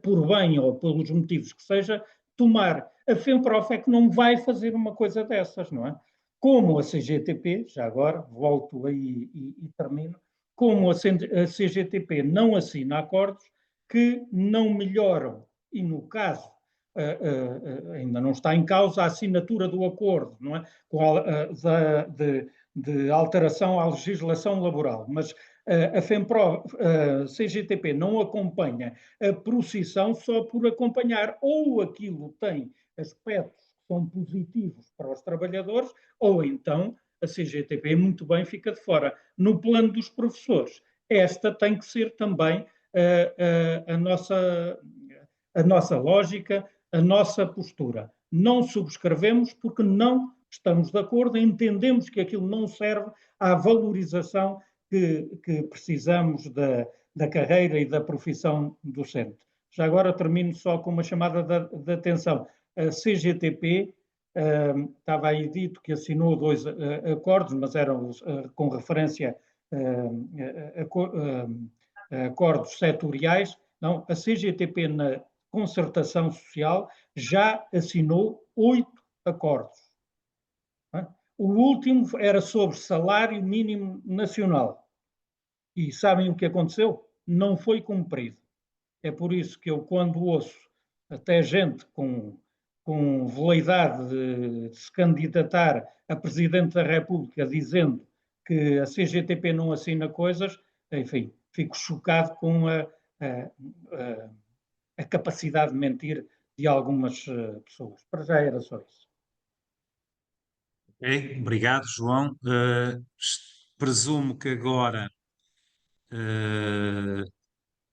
por bem ou pelos motivos que seja, tomar. A FEMPROF é que não vai fazer uma coisa dessas, não é? Como a CGTP, já agora, volto aí e termino, como a CGTP não assina acordos que não melhoram, e no caso ainda não está em causa a assinatura do acordo, não é? De alteração à legislação laboral, mas a FEMPRO, a CGTP não acompanha a procissão só por acompanhar, ou aquilo tem aspectos que são positivos para os trabalhadores, ou então a CGTP muito bem fica de fora. No plano dos professores, esta tem que ser também a nossa lógica, a nossa postura. Não subscrevemos porque não estamos de acordo, entendemos que aquilo não serve à valorização que precisamos da carreira e da profissão docente. Já agora termino só com uma chamada de atenção. A CGTP estava aí dito que assinou 2 acordos, mas eram com referência a acordos setoriais. Não, a CGTP na concertação social já assinou 8 acordos. O último era sobre salário mínimo nacional. E sabem o que aconteceu? Não foi cumprido. É por isso que eu, quando ouço até gente com veleidade de se candidatar a Presidente da República dizendo que a CGTP não assina coisas, enfim, fico chocado com a capacidade de mentir de algumas pessoas. Para já era só isso. Ok, obrigado, João. Presumo que agora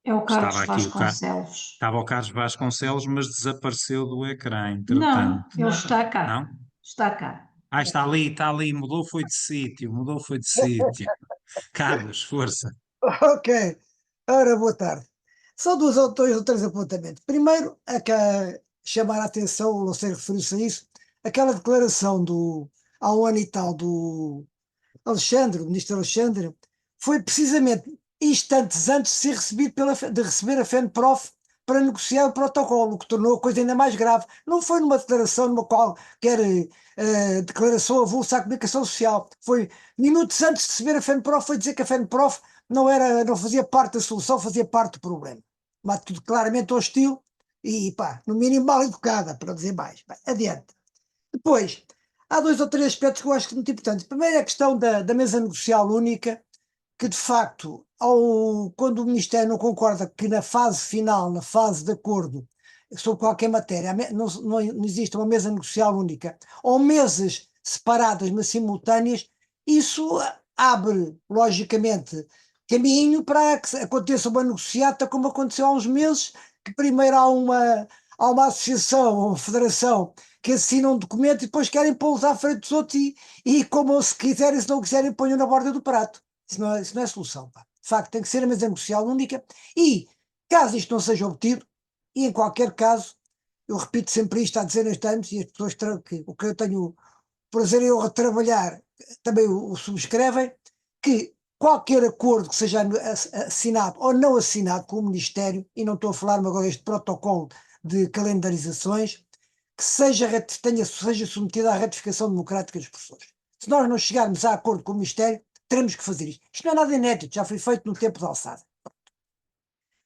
É o Carlos estava aqui Vasconcelos. estava o Carlos Vasconcelos, mas desapareceu do ecrã, Não, entretanto. ele está cá. Não? Está cá. Ah, está ali, mudou foi de sítio, mudou foi de sítio. Carlos, força. Ok. Ora, boa tarde. São dois ou três apontamentos. Primeiro, chamar a atenção, não sei referir-se a isso, aquela declaração há um ano e tal, do Alexandre, o ministro Alexandre, foi precisamente instantes antes de ser recebido de receber a FENPROF para negociar o protocolo, o que tornou a coisa ainda mais grave. Não foi numa declaração, numa qualquer declaração avulsa à comunicação social. Foi minutos antes de receber a FENPROF, foi dizer que a FENPROF não fazia parte da solução, fazia parte do problema. Uma atitude claramente hostil e, pá, no mínimo mal educada, para não dizer mais. Bem, adiante. Depois, há 2 ou 3 aspectos que eu acho que são muito importantes. Primeiro é a questão da mesa negocial única, que de facto, quando o Ministério não concorda que na fase final, na fase de acordo sobre qualquer matéria, não existe uma mesa negocial única, ou mesas separadas, mas simultâneas, isso abre, logicamente, caminho para que aconteça uma negociata, como aconteceu há uns meses, que primeiro há uma associação, uma federação, que assinam um documento e depois querem pô-los à frente dos outros e como se quiserem, se não quiserem, ponham na borda do prato. Isso não é solução. Pá. De facto, tem que ser a mesa negocial única e, caso isto não seja obtido, e em qualquer caso, eu repito sempre isto há dezenas de anos, e as pessoas o que eu tenho prazer em trabalhar também o subscrevem, que qualquer acordo que seja assinado ou não assinado com o Ministério, e não estou a falar agora deste protocolo de calendarizações, que seja submetida à ratificação democrática dos professores. Se nós não chegarmos a acordo com o Ministério, teremos que fazer isto. Isto não é nada inédito, já foi feito no tempo da alçada.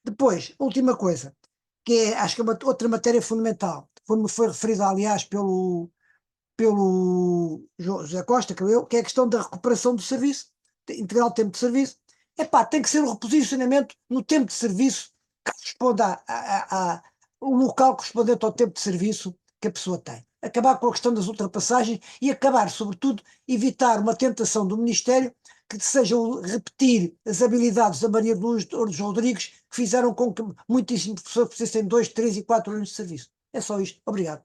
Depois, última coisa, que acho que é outra matéria fundamental, foi referida, aliás, pelo José Costa, que é a questão da recuperação do serviço, integral tempo de serviço. Tem que ser um reposicionamento no tempo de serviço que corresponda o local correspondente ao tempo de serviço que a pessoa tem. Acabar com a questão das ultrapassagens e acabar, sobretudo, evitar uma tentação do Ministério que seja repetir as habilidades da Maria de Lourdes Rodrigues, que fizeram com que muitíssimos professores precisassem 2, 3 e 4 anos de serviço. É só isto. Obrigado.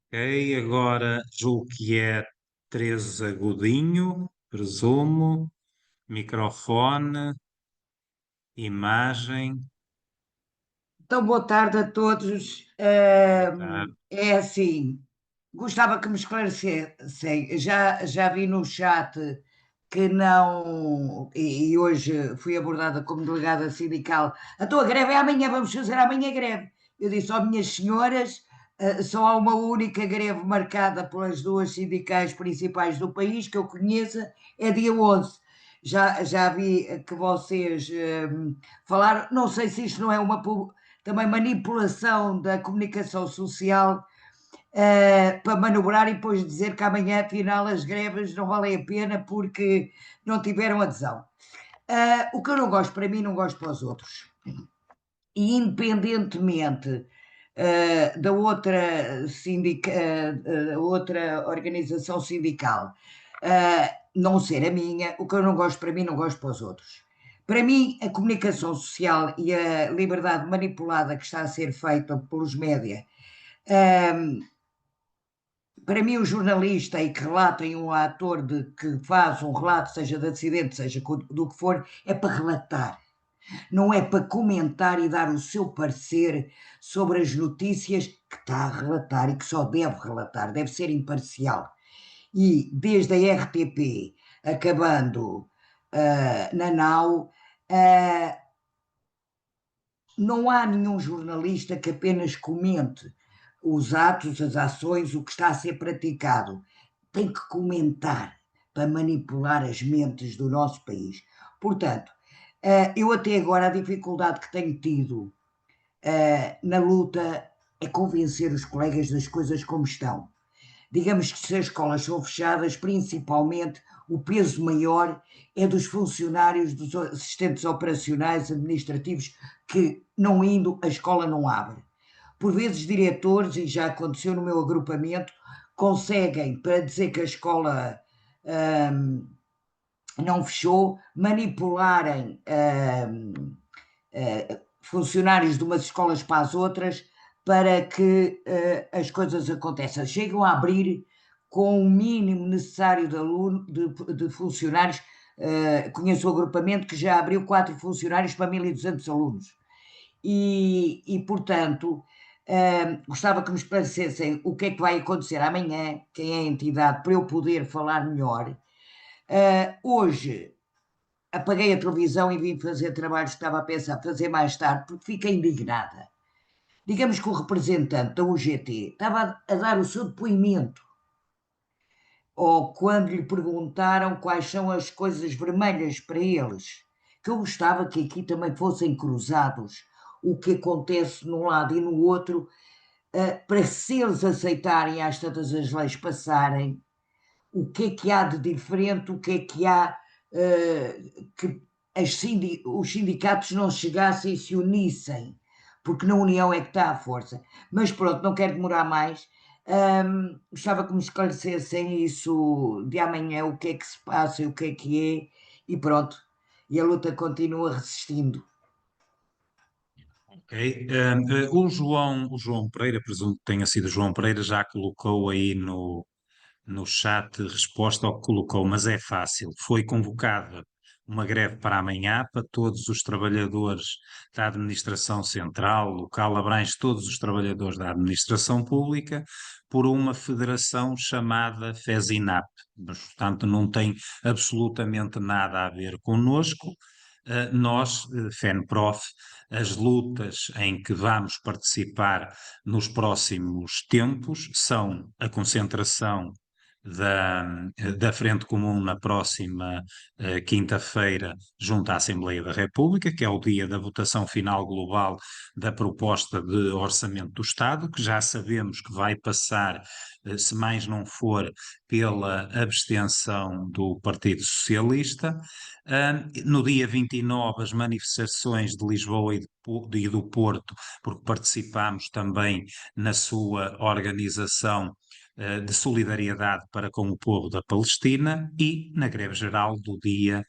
Ok, agora julgo que é Teresa Godinho, presumo. Microfone, imagem. Então, boa tarde a todos. Tá. É assim, gostava que me esclarecessem. Já vi no chat que não, e hoje fui abordada como delegada sindical. Então, a greve é amanhã, vamos fazer amanhã greve. Eu disse, ó, minhas senhoras, só há uma única greve marcada pelas duas sindicais principais do país que eu conheça, é dia 11. Já vi que vocês falaram, não sei se isto não é uma também manipulação da comunicação social para manobrar e depois dizer que amanhã, afinal, as greves não valem a pena porque não tiveram adesão. O que eu não gosto para mim, não gosto para os outros. E independentemente da outra, outra organização sindical não ser a minha, o que eu não gosto para mim, não gosto para os outros. Para mim, a comunicação social e a liberdade manipulada que está a ser feita pelos média, para mim, o jornalista e que relatem um ator que faz um relato, seja de acidente, seja do que for, é para relatar. Não é para comentar e dar o seu parecer sobre as notícias que está a relatar e que só deve relatar, deve ser imparcial. E desde a RTP, acabando na NAU, não há nenhum jornalista que apenas comente os atos, as ações, o que está a ser praticado. Tem que comentar para manipular as mentes do nosso país. Portanto, eu até agora a dificuldade que tenho tido na luta é convencer os colegas das coisas como estão. Digamos que se as escolas são fechadas, principalmente o peso maior é dos funcionários, dos assistentes operacionais, administrativos, que não indo, a escola não abre. Por vezes diretores, e já aconteceu no meu agrupamento, conseguem, para dizer que a escola não fechou, manipularem funcionários de umas escolas para as outras para que as coisas aconteçam. Chegam a abrir com o mínimo necessário de funcionários. Conheço o agrupamento que já abriu 4 funcionários para 1.200 alunos. E portanto, gostava que me esclarecessem o que é que vai acontecer amanhã, quem é a entidade, para eu poder falar melhor. Hoje apaguei a televisão e vim fazer trabalhos que estava a pensar fazer mais tarde, porque fiquei indignada. Digamos que o representante da UGT estava a dar o seu depoimento, ou quando lhe perguntaram quais são as coisas vermelhas para eles, que eu gostava que aqui também fossem cruzados o que acontece num lado e no outro, para se eles aceitarem às tantas as leis passarem, o que é há de diferente, o que há que os sindicatos não chegassem e se unissem, porque na união é que está a força. Mas pronto, não quero demorar mais. Gostava que me esclarecessem isso de amanhã, o que é que se passa e o que é, e pronto. E a luta continua resistindo. Ok. O João Pereira, presumo que tenha sido o João Pereira, já colocou aí no chat resposta ao que colocou, mas é fácil. Foi convocada uma greve para amanhã para todos os trabalhadores da administração central, local, abrange todos os trabalhadores da administração pública, por uma federação chamada FESINAP. Mas, portanto, não tem absolutamente nada a ver connosco. Nós, FENPROF, as lutas em que vamos participar nos próximos tempos são a concentração da Frente Comum na próxima quinta-feira, junto à Assembleia da República, que é o dia da votação final global da proposta de orçamento do Estado, que já sabemos que vai passar, se mais não for, pela abstenção do Partido Socialista. No dia 29, as manifestações de Lisboa e do Porto, porque participamos também na sua organização de solidariedade para com o povo da Palestina e na greve geral do dia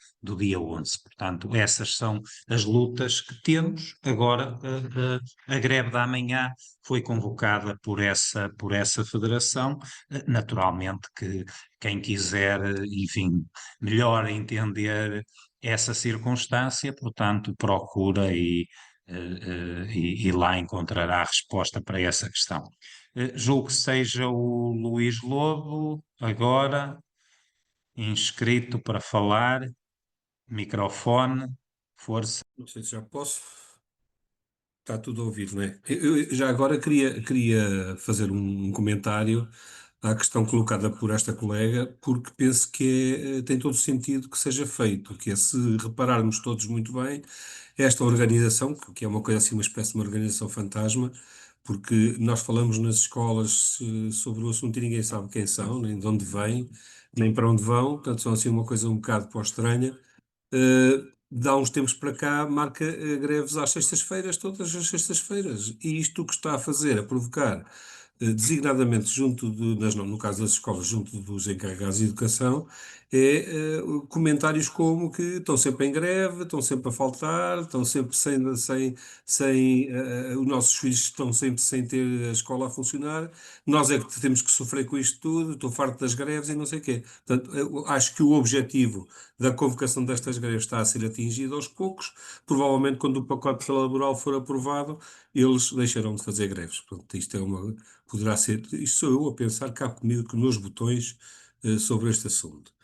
11. Portanto, essas são as lutas que temos. Agora, a greve da manhã foi convocada por essa federação. Naturalmente que quem quiser, enfim, melhor entender essa circunstância, portanto, procura e lá encontrará a resposta para essa questão. Julgo que seja o Luís Lobo, agora, inscrito para falar, microfone, força. Não sei se já posso. Está tudo a ouvir, não é? Eu já agora queria fazer um comentário à questão colocada por esta colega, porque penso que tem todo o sentido que seja feito, que é se repararmos todos muito bem, esta organização, que é uma coisa assim, uma espécie de uma organização fantasma, porque nós falamos nas escolas sobre o assunto e ninguém sabe quem são, nem de onde vêm, nem para onde vão, portanto são assim uma coisa um bocado pós-estranha. De há uns tempos para cá, marca greves às sextas-feiras, todas as sextas-feiras. E isto o que está a fazer, a provocar, designadamente no caso das escolas, junto dos encarregados de educação, comentários como que estão sempre em greve, estão sempre a faltar, estão sempre os nossos filhos estão sempre sem ter a escola a funcionar, nós é que temos que sofrer com isto tudo, estou farto das greves e não sei o quê. Portanto, eu acho que o objetivo da convocação destas greves está a ser atingido aos poucos. Provavelmente, quando o pacote laboral for aprovado, eles deixarão de fazer greves. Portanto, poderá ser, isto sou eu a pensar cá comigo, com meus botões, sobre este assunto.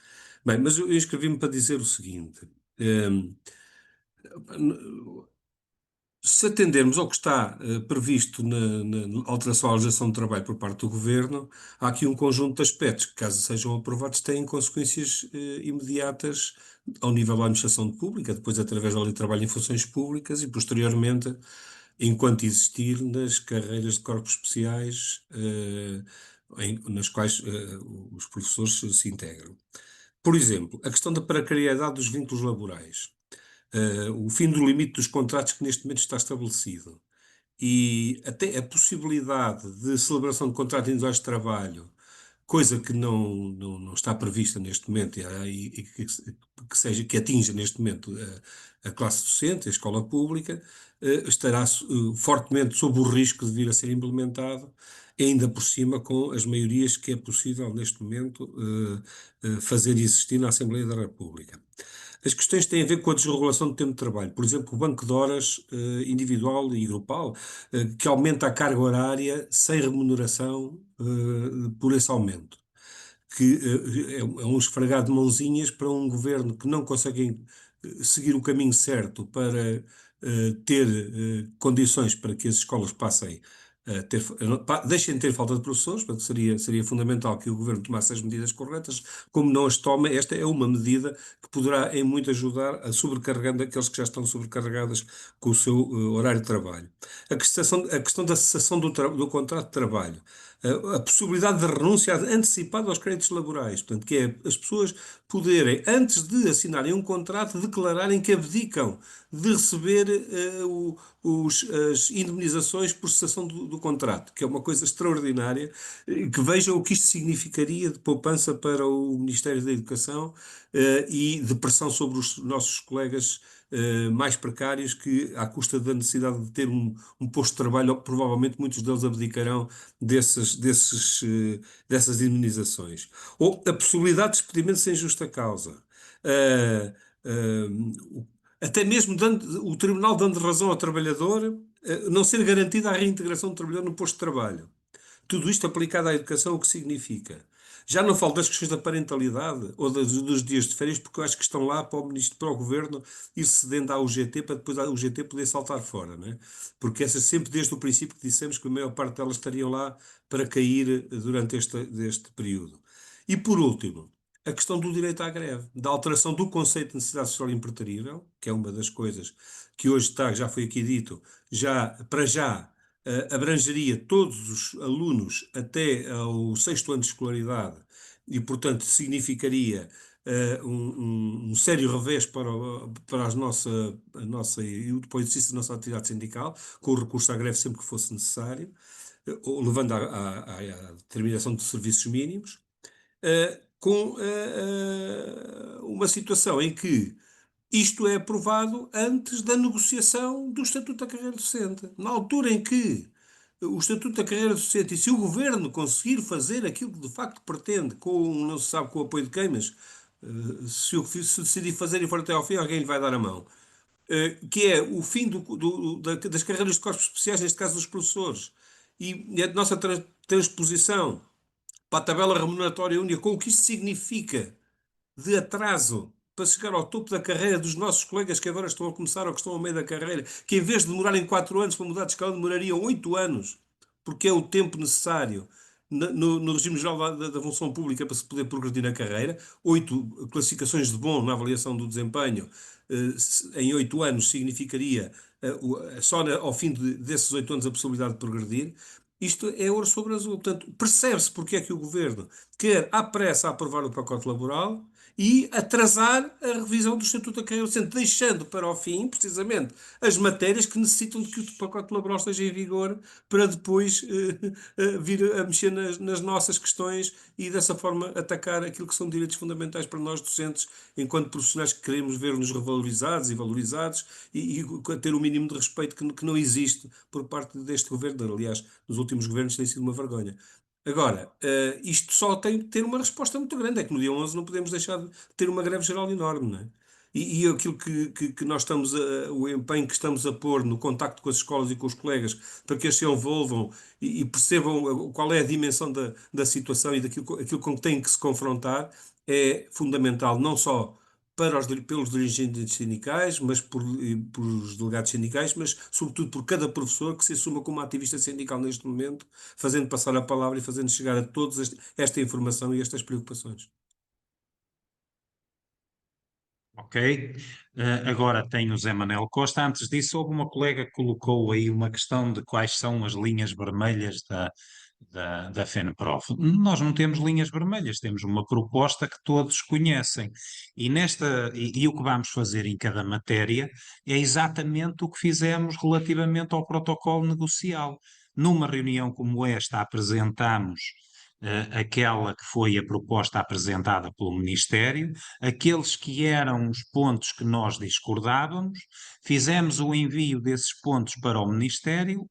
Bem, mas eu inscrevi-me para dizer o seguinte. Se atendermos ao que está previsto na alteração à legislação de trabalho por parte do Governo, há aqui um conjunto de aspectos que, caso sejam aprovados, têm consequências imediatas ao nível da administração pública, depois através da Lei de Trabalho em Funções Públicas e, posteriormente, enquanto existir nas carreiras de corpos especiais nas quais os professores se integram. Por exemplo, a questão da precariedade dos vínculos laborais. O fim do limite dos contratos que neste momento está estabelecido e até a possibilidade de celebração de contratos individuais de trabalho, coisa que não está prevista neste momento e que atinja neste momento a classe docente, a escola pública, estará fortemente sob o risco de vir a ser implementado, ainda por cima com as maiorias que é possível neste momento fazer existir na Assembleia da República. As questões têm a ver com a desregulação do tempo de trabalho. Por exemplo, o banco de horas individual e grupal, que aumenta a carga horária sem remuneração por esse aumento. Que é um esfregar de mãozinhas para um governo que não consegue seguir o caminho certo para ter condições para que as escolas passem deixem de ter falta de professores, portanto seria fundamental que o governo tomasse as medidas corretas. Como não as toma, esta é uma medida que poderá em muito ajudar a sobrecarregando aqueles que já estão sobrecarregados com o seu horário de trabalho. A questão da cessação do contrato de trabalho, a possibilidade de renúncia antecipada aos créditos laborais, portanto, que é as pessoas poderem, antes de assinarem um contrato, declararem que abdicam de receber as indemnizações por cessação do contrato, que é uma coisa extraordinária, que vejam o que isto significaria de poupança para o Ministério da Educação e de pressão sobre os nossos colegas mais precários que, à custa da necessidade de ter um posto de trabalho, provavelmente muitos deles abdicarão dessas indemnizações. Ou a possibilidade de despedimento sem justa causa. Até mesmo o Tribunal dando razão ao trabalhador, não ser garantida a reintegração do trabalhador no posto de trabalho. Tudo isto aplicado à educação, o que significa? Já não falo das questões da parentalidade ou dos dias de férias, porque eu acho que estão lá para o Governo ir cedendo à UGT para depois a UGT poder saltar fora, né? Porque essas sempre desde o princípio que dissemos que a maior parte delas estariam lá para cair durante este período. E por último, a questão do direito à greve, da alteração do conceito de necessidade social impreterível, que é uma das coisas que hoje está, já foi aqui dito, para já abrangeria todos os alunos até ao 6º ano de escolaridade e, portanto, significaria um sério revés para a nossa e depois exercício da nossa atividade sindical, com o recurso à greve sempre que fosse necessário, levando à determinação de serviços mínimos, com uma situação em que isto é aprovado antes da negociação do Estatuto da Carreira Docente. Na altura em que o Estatuto da Carreira Docente, e se o Governo conseguir fazer aquilo que de facto pretende, não se sabe com o apoio de quem, mas se decidir fazer e for até ao fim, alguém lhe vai dar a mão. Que é o fim das carreiras de corpos especiais, neste caso dos professores, e a nossa transposição para a tabela remuneratória única, com o que isto significa de atraso para chegar ao topo da carreira dos nossos colegas que agora estão a começar ou que estão ao meio da carreira, que em vez de demorarem 4 anos para mudar de escala, demorariam 8 anos, porque é o tempo necessário no regime geral da função pública para se poder progredir na carreira. 8 classificações de bom na avaliação do desempenho em 8 anos significaria só ao fim desses 8 anos a possibilidade de progredir. Isto é ouro sobre azul. Portanto, percebe-se porque é que o Governo quer à pressa aprovar o pacote laboral e atrasar a revisão do Estatuto da Carreira Docente, deixando para o fim, precisamente, as matérias que necessitam de que o pacote laboral esteja em vigor para depois vir a mexer nas nossas questões e dessa forma atacar aquilo que são direitos fundamentais para nós docentes, enquanto profissionais que queremos ver-nos revalorizados e valorizados e ter o mínimo de respeito que não existe por parte deste Governo. Aliás, nos últimos governos tem sido uma vergonha. Agora, isto só tem que ter uma resposta muito grande, é que no dia 11 não podemos deixar de ter uma greve geral enorme, não é? E aquilo que nós estamos, o empenho que estamos a pôr no contacto com as escolas e com os colegas, para que eles se envolvam e percebam qual é a dimensão da situação e aquilo com que têm que se confrontar, é fundamental, não só pelos dirigentes sindicais, mas pelos delegados sindicais, mas sobretudo por cada professor que se assuma como ativista sindical neste momento, fazendo passar a palavra e fazendo chegar a todos esta informação e estas preocupações. Ok. Agora tem o Zé Manuel Costa. Antes disso, houve uma colega que colocou aí uma questão de quais são as linhas vermelhas da FENPROF. Nós não temos linhas vermelhas, temos uma proposta que todos conhecem. E o que vamos fazer em cada matéria é exatamente o que fizemos relativamente ao protocolo negocial. Numa reunião como esta, apresentamos aquela que foi a proposta apresentada pelo Ministério, aqueles que eram os pontos que nós discordávamos, fizemos o envio desses pontos para o Ministério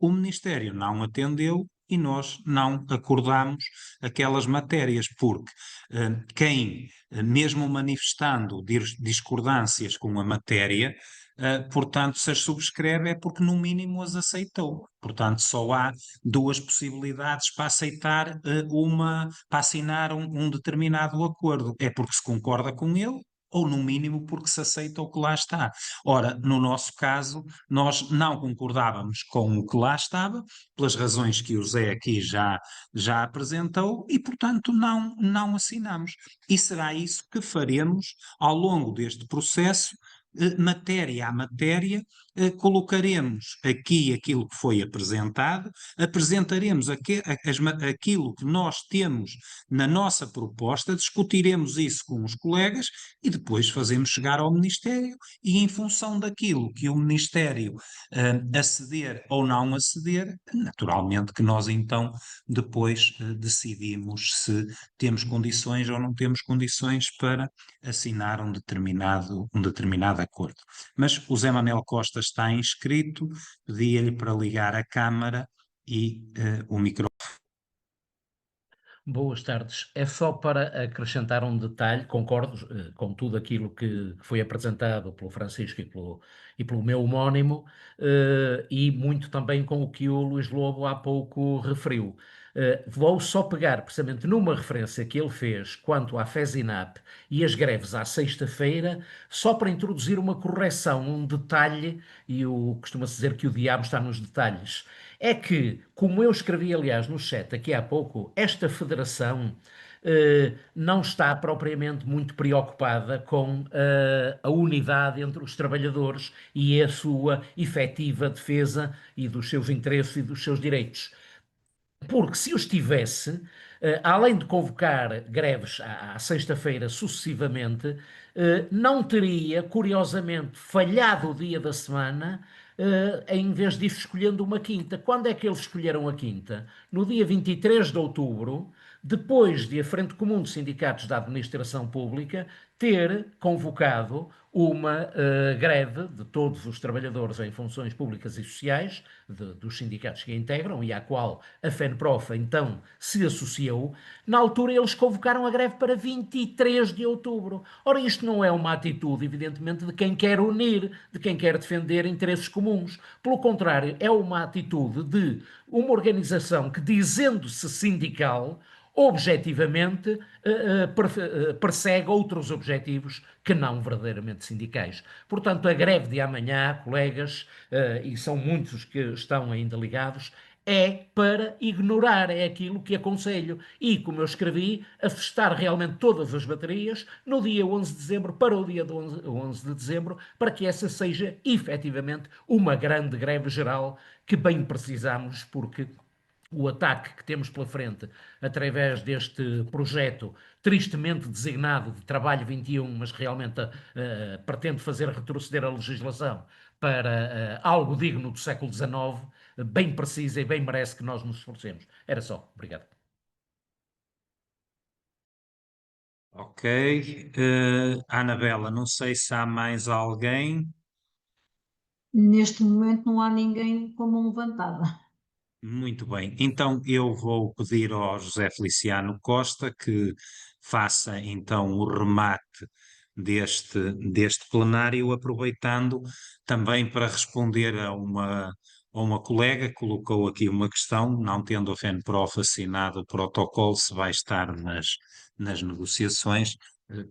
não atendeu e nós não acordámos aquelas matérias, porque quem, mesmo manifestando discordâncias com a matéria, portanto, se as subscreve é porque no mínimo as aceitou. Portanto, só há duas possibilidades para aceitar para assinar um determinado acordo. É porque se concorda com ele, ou no mínimo porque se aceita o que lá está. Ora, no nosso caso, nós não concordávamos com o que lá estava, pelas razões que o Zé aqui já apresentou, e portanto não assinamos. E será isso que faremos ao longo deste processo, matéria a matéria, colocaremos aqui aquilo que foi apresentado, apresentaremos aquilo que nós temos na nossa proposta, discutiremos isso com os colegas e depois fazemos chegar ao Ministério e em função daquilo que o Ministério aceder ou não aceder, naturalmente que nós então depois decidimos se temos condições ou não temos condições para assinar um determinado acordo. Mas o Zé Manuel Costa está inscrito, pedia-lhe para ligar a câmara e o microfone. Boas tardes. É só para acrescentar um detalhe, concordo com tudo aquilo que foi apresentado pelo Francisco e pelo meu homónimo, e muito também com o que o Luís Lobo há pouco referiu. Vou só pegar precisamente numa referência que ele fez quanto à FESINAP e as greves à sexta-feira, só para introduzir uma correção, um detalhe, e costuma-se dizer que o diabo está nos detalhes. É que, como eu escrevi, aliás, no chat aqui há pouco, esta federação não está propriamente muito preocupada com a unidade entre os trabalhadores e a sua efetiva defesa e dos seus interesses e dos seus direitos. Porque se os tivesse, além de convocar greves à sexta-feira sucessivamente, não teria, curiosamente, falhado o dia da semana, em vez de ir escolhendo uma quinta. Quando é que eles escolheram a quinta? No dia 23 de outubro, depois de a Frente Comum de Sindicatos da Administração Pública ter convocado uma greve de todos os trabalhadores em funções públicas e sociais, dos sindicatos que a integram, e à qual a FENPROF então se associou. Na altura eles convocaram a greve para 23 de outubro. Ora, isto não é uma atitude, evidentemente, de quem quer unir, de quem quer defender interesses comuns. Pelo contrário, é uma atitude de uma organização que, dizendo-se sindical, objetivamente persegue outros objetivos que não verdadeiramente sindicais. Portanto, a greve de amanhã, colegas, e são muitos que estão ainda ligados, é para ignorar, é aquilo que aconselho. E, como eu escrevi, afastar realmente todas as baterias no dia 11 de dezembro para o dia 11 de dezembro, para que essa seja efetivamente uma grande greve geral que bem precisamos, porque o ataque que temos pela frente através deste projeto tristemente designado de Trabalho 21, mas realmente pretende fazer retroceder a legislação para algo digno do século XIX, bem precisa e bem merece que nós nos esforcemos. Era só. Obrigado. Ok. Anabela, não sei se há mais alguém. Neste momento não há ninguém com a mão levantada. Muito bem. Então eu vou pedir ao José Feliciano Costa que faça então o remate deste plenário, aproveitando também para responder a uma colega que colocou aqui uma questão, não tendo a FENPROF assinado o protocolo, se vai estar nas negociações,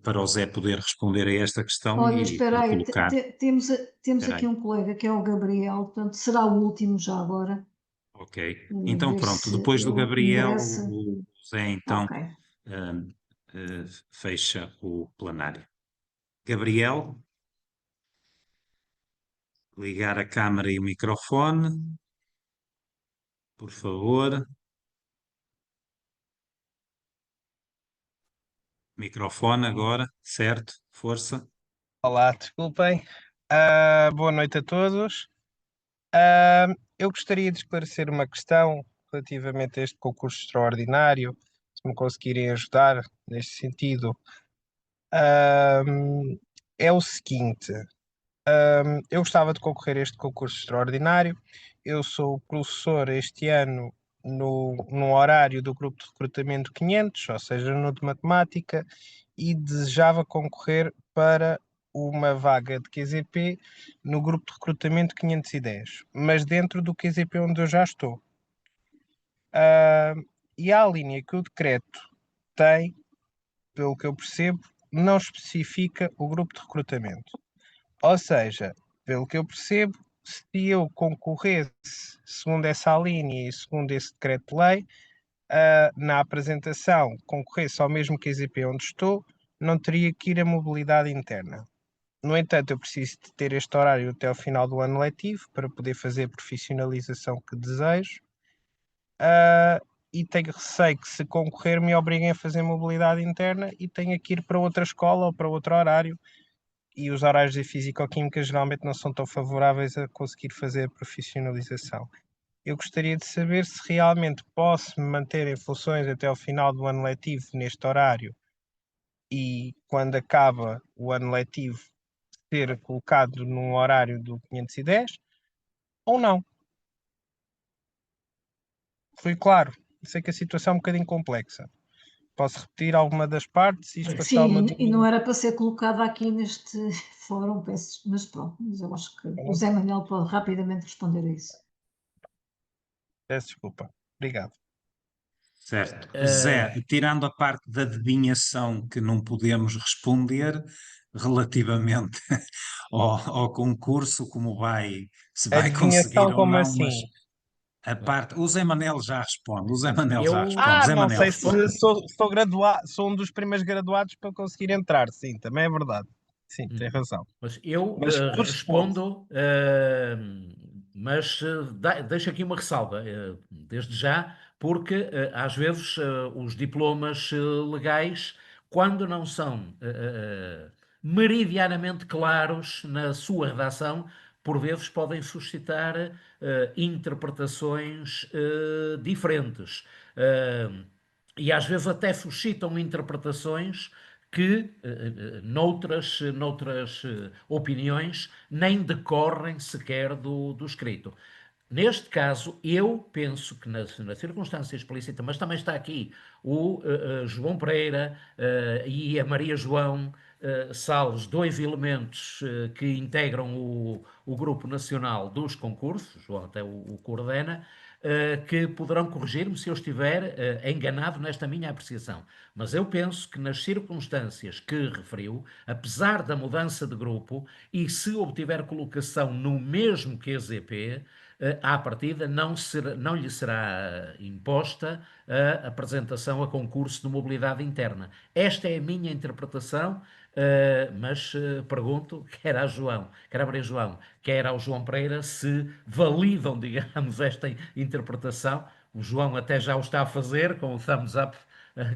para o Zé poder responder a esta questão Olha, e espera aí, colocar. temos Espera aqui aí. um colega que é o Gabriel, portanto será o último já agora. Ok. Então Ver pronto, se depois do ele Gabriel, ingressa. o Zé então Ok. fecha o plenário. Gabriel, ligar a câmara e o microfone, por favor. Microfone agora, certo? Força. Olá, desculpem. Boa noite a todos. Eu gostaria de esclarecer uma questão relativamente a este concurso extraordinário, se me conseguirem ajudar neste sentido. É o seguinte: eu gostava de concorrer a este concurso extraordinário. Eu sou professor este ano no horário do grupo de recrutamento 500, ou seja, no de matemática, e desejava concorrer para uma vaga de QZP no grupo de recrutamento 510, mas dentro do QZP onde eu já estou. E a linha que o decreto tem, pelo que eu percebo, não especifica o grupo de recrutamento. Ou seja, pelo que eu percebo, se eu concorresse segundo essa linha e segundo esse decreto-lei, na apresentação concorresse ao mesmo QZP onde estou, não teria que ir a mobilidade interna. No entanto, eu preciso de ter este horário até ao final do ano letivo para poder fazer a profissionalização que desejo. E tenho receio que, se concorrer, me obriguem a fazer mobilidade interna e tenha que ir para outra escola ou para outro horário. E os horários de Físico-Química geralmente não são tão favoráveis a conseguir fazer a profissionalização. Eu gostaria de saber se realmente posso me manter em funções até ao final do ano letivo neste horário e, quando acaba o ano letivo, ser colocado num horário do 510 ou não. Fui claro, sei que a situação é um bocadinho complexa. Posso repetir alguma das partes e isto Sim, uma e não era para ser colocada aqui neste fórum, peço, mas pronto, mas eu acho que o Zé Manuel pode rapidamente responder a isso. Peço desculpa. Obrigado. Certo. Zé, tirando a parte da adivinhação que não podemos responder relativamente ao concurso, se vai Adivinhação conseguir ou como não, mas assim? a parte, o Zé Manel já responde, o Zé Manel já Eu- responde, Zé Não Manel sei se responde. sou graduado, sou um dos primeiros graduados para conseguir entrar, sim, também é verdade. Sim, tem razão. Mas eu Mas por respondo, mas deixo aqui uma ressalva, desde já, porque às vezes os diplomas legais, quando não são meridianamente claros na sua redação, por vezes podem suscitar interpretações diferentes. E às vezes até suscitam interpretações que noutras opiniões nem decorrem sequer do escrito. Neste caso, eu penso que na circunstância explícita, mas também está aqui o João Pereira e a Maria João Salles, dois elementos que integram o Grupo Nacional dos Concursos, ou até o coordena, que poderão corrigir-me se eu estiver enganado nesta minha apreciação. Mas eu penso que nas circunstâncias que referiu, apesar da mudança de grupo, e se obtiver colocação no mesmo QZP, à partida não lhe será imposta a apresentação a concurso de mobilidade interna. Esta é a minha interpretação, mas pergunto, quer à Maria João, quer ao João Pereira, se validam, digamos, esta interpretação. O João até já o está a fazer, com o thumbs up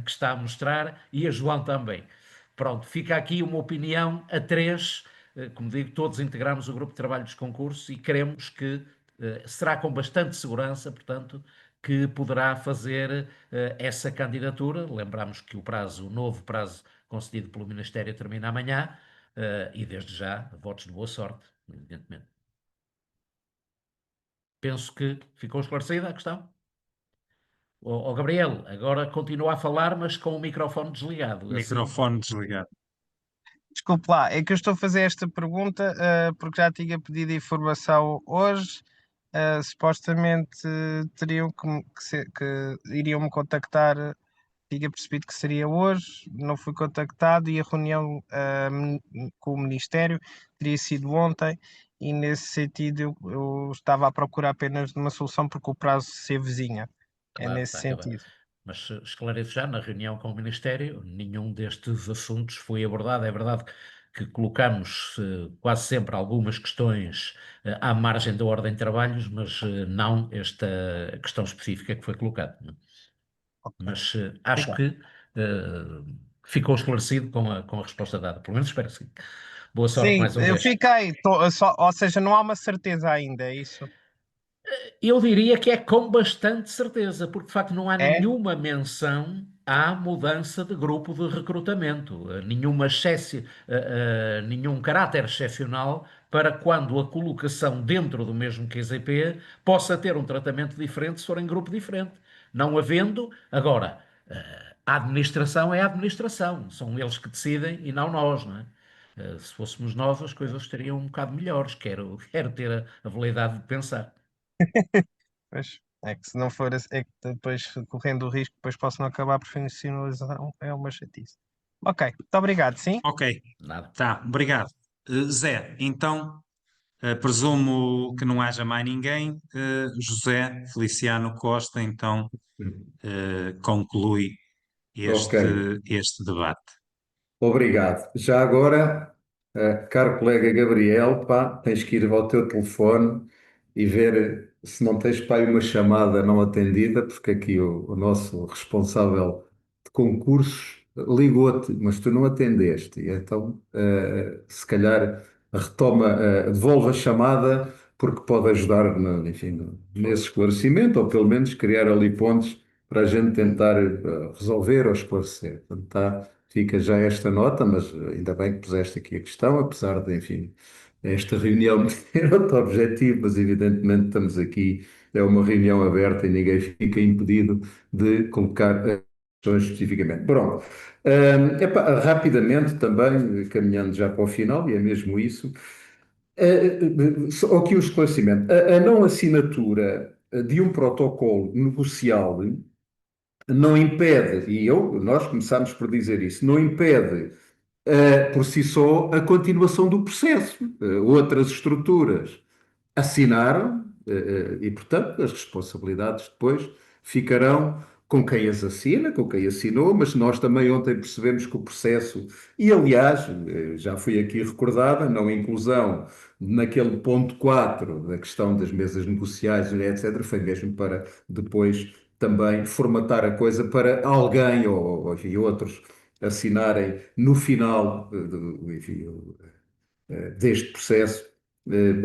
que está a mostrar, e a João também. Pronto, fica aqui uma opinião a três. Como digo, todos integramos o grupo de trabalho dos concursos e queremos que será com bastante segurança, portanto, que poderá fazer essa candidatura. Lembramos que o novo prazo concedido pelo Ministério termina amanhã e desde já, votos de boa sorte, evidentemente. Penso que ficou esclarecida a questão. Gabriel, agora continua a falar, mas com o microfone desligado. Microfone desligado. Desculpe lá, é que eu estou a fazer esta pergunta porque já tinha pedido informação hoje. Supostamente teriam que iriam me contactar, tinha percebido que seria hoje, não fui contactado e a reunião com o Ministério teria sido ontem e nesse sentido eu estava à procura apenas de uma solução porque o prazo se avizinha. Claro, É nesse está acabado. sentido. Mas esclareço já, na reunião com o Ministério, nenhum destes assuntos foi abordado. É verdade que colocamos quase sempre algumas questões à margem da ordem de trabalhos, mas não esta questão específica que foi colocada. Ok. Mas acho que ficou esclarecido com a resposta dada. Pelo menos espero que sim. Boa sorte Sim, mais uma eu vez. fiquei, ou seja, não há uma certeza ainda, é isso? Eu diria que é com bastante certeza, porque de facto não há É? nenhuma menção à mudança de grupo de recrutamento, nenhum caráter excepcional para quando a colocação dentro do mesmo QZP possa ter um tratamento diferente se for em grupo diferente. Não havendo, agora, a administração é a administração, são eles que decidem e não nós, não é? Se fôssemos nós, as coisas estariam um bocado melhores. Quero ter a validade de pensar. Pois, é que se não for, é que depois correndo o risco, depois posso não acabar a profissionalização, é uma chatice. Ok, muito obrigado, sim? Ok, Nada. tá, obrigado. Zé, então, presumo que não haja mais ninguém. José Feliciano Costa, então, conclui Ok, este debate. obrigado. Já agora, caro colega Gabriel, pá, tens que ir ao teu telefone e ver se não tens pá, aí uma chamada não atendida, porque aqui o nosso responsável de concursos ligou-te, mas tu não atendeste. E então, se calhar, retoma, devolve a chamada, porque pode ajudar, enfim, nesse esclarecimento, ou pelo menos criar ali pontos para a gente tentar resolver ou esclarecer. Portanto, fica já esta nota, mas ainda bem que puseste aqui a questão, apesar de, enfim, esta reunião ter outro objetivo, mas evidentemente estamos aqui, é uma reunião aberta e ninguém fica impedido de colocar questões especificamente. Pronto. Epá, rapidamente também, caminhando já para o final, e é mesmo isso, só aqui o esclarecimento. A não assinatura de um protocolo negocial não impede, e nós começámos por dizer isso, não impede por si só a continuação do processo. Outras estruturas assinaram e, portanto, as responsabilidades depois ficarão com quem as assina, com quem assinou, mas nós também ontem percebemos que o processo, e aliás, já foi aqui recordada, não inclusão naquele ponto 4 da questão das mesas negociais, etc., foi mesmo para depois também formatar a coisa para alguém ou enfim, outros assinarem no final enfim, deste processo,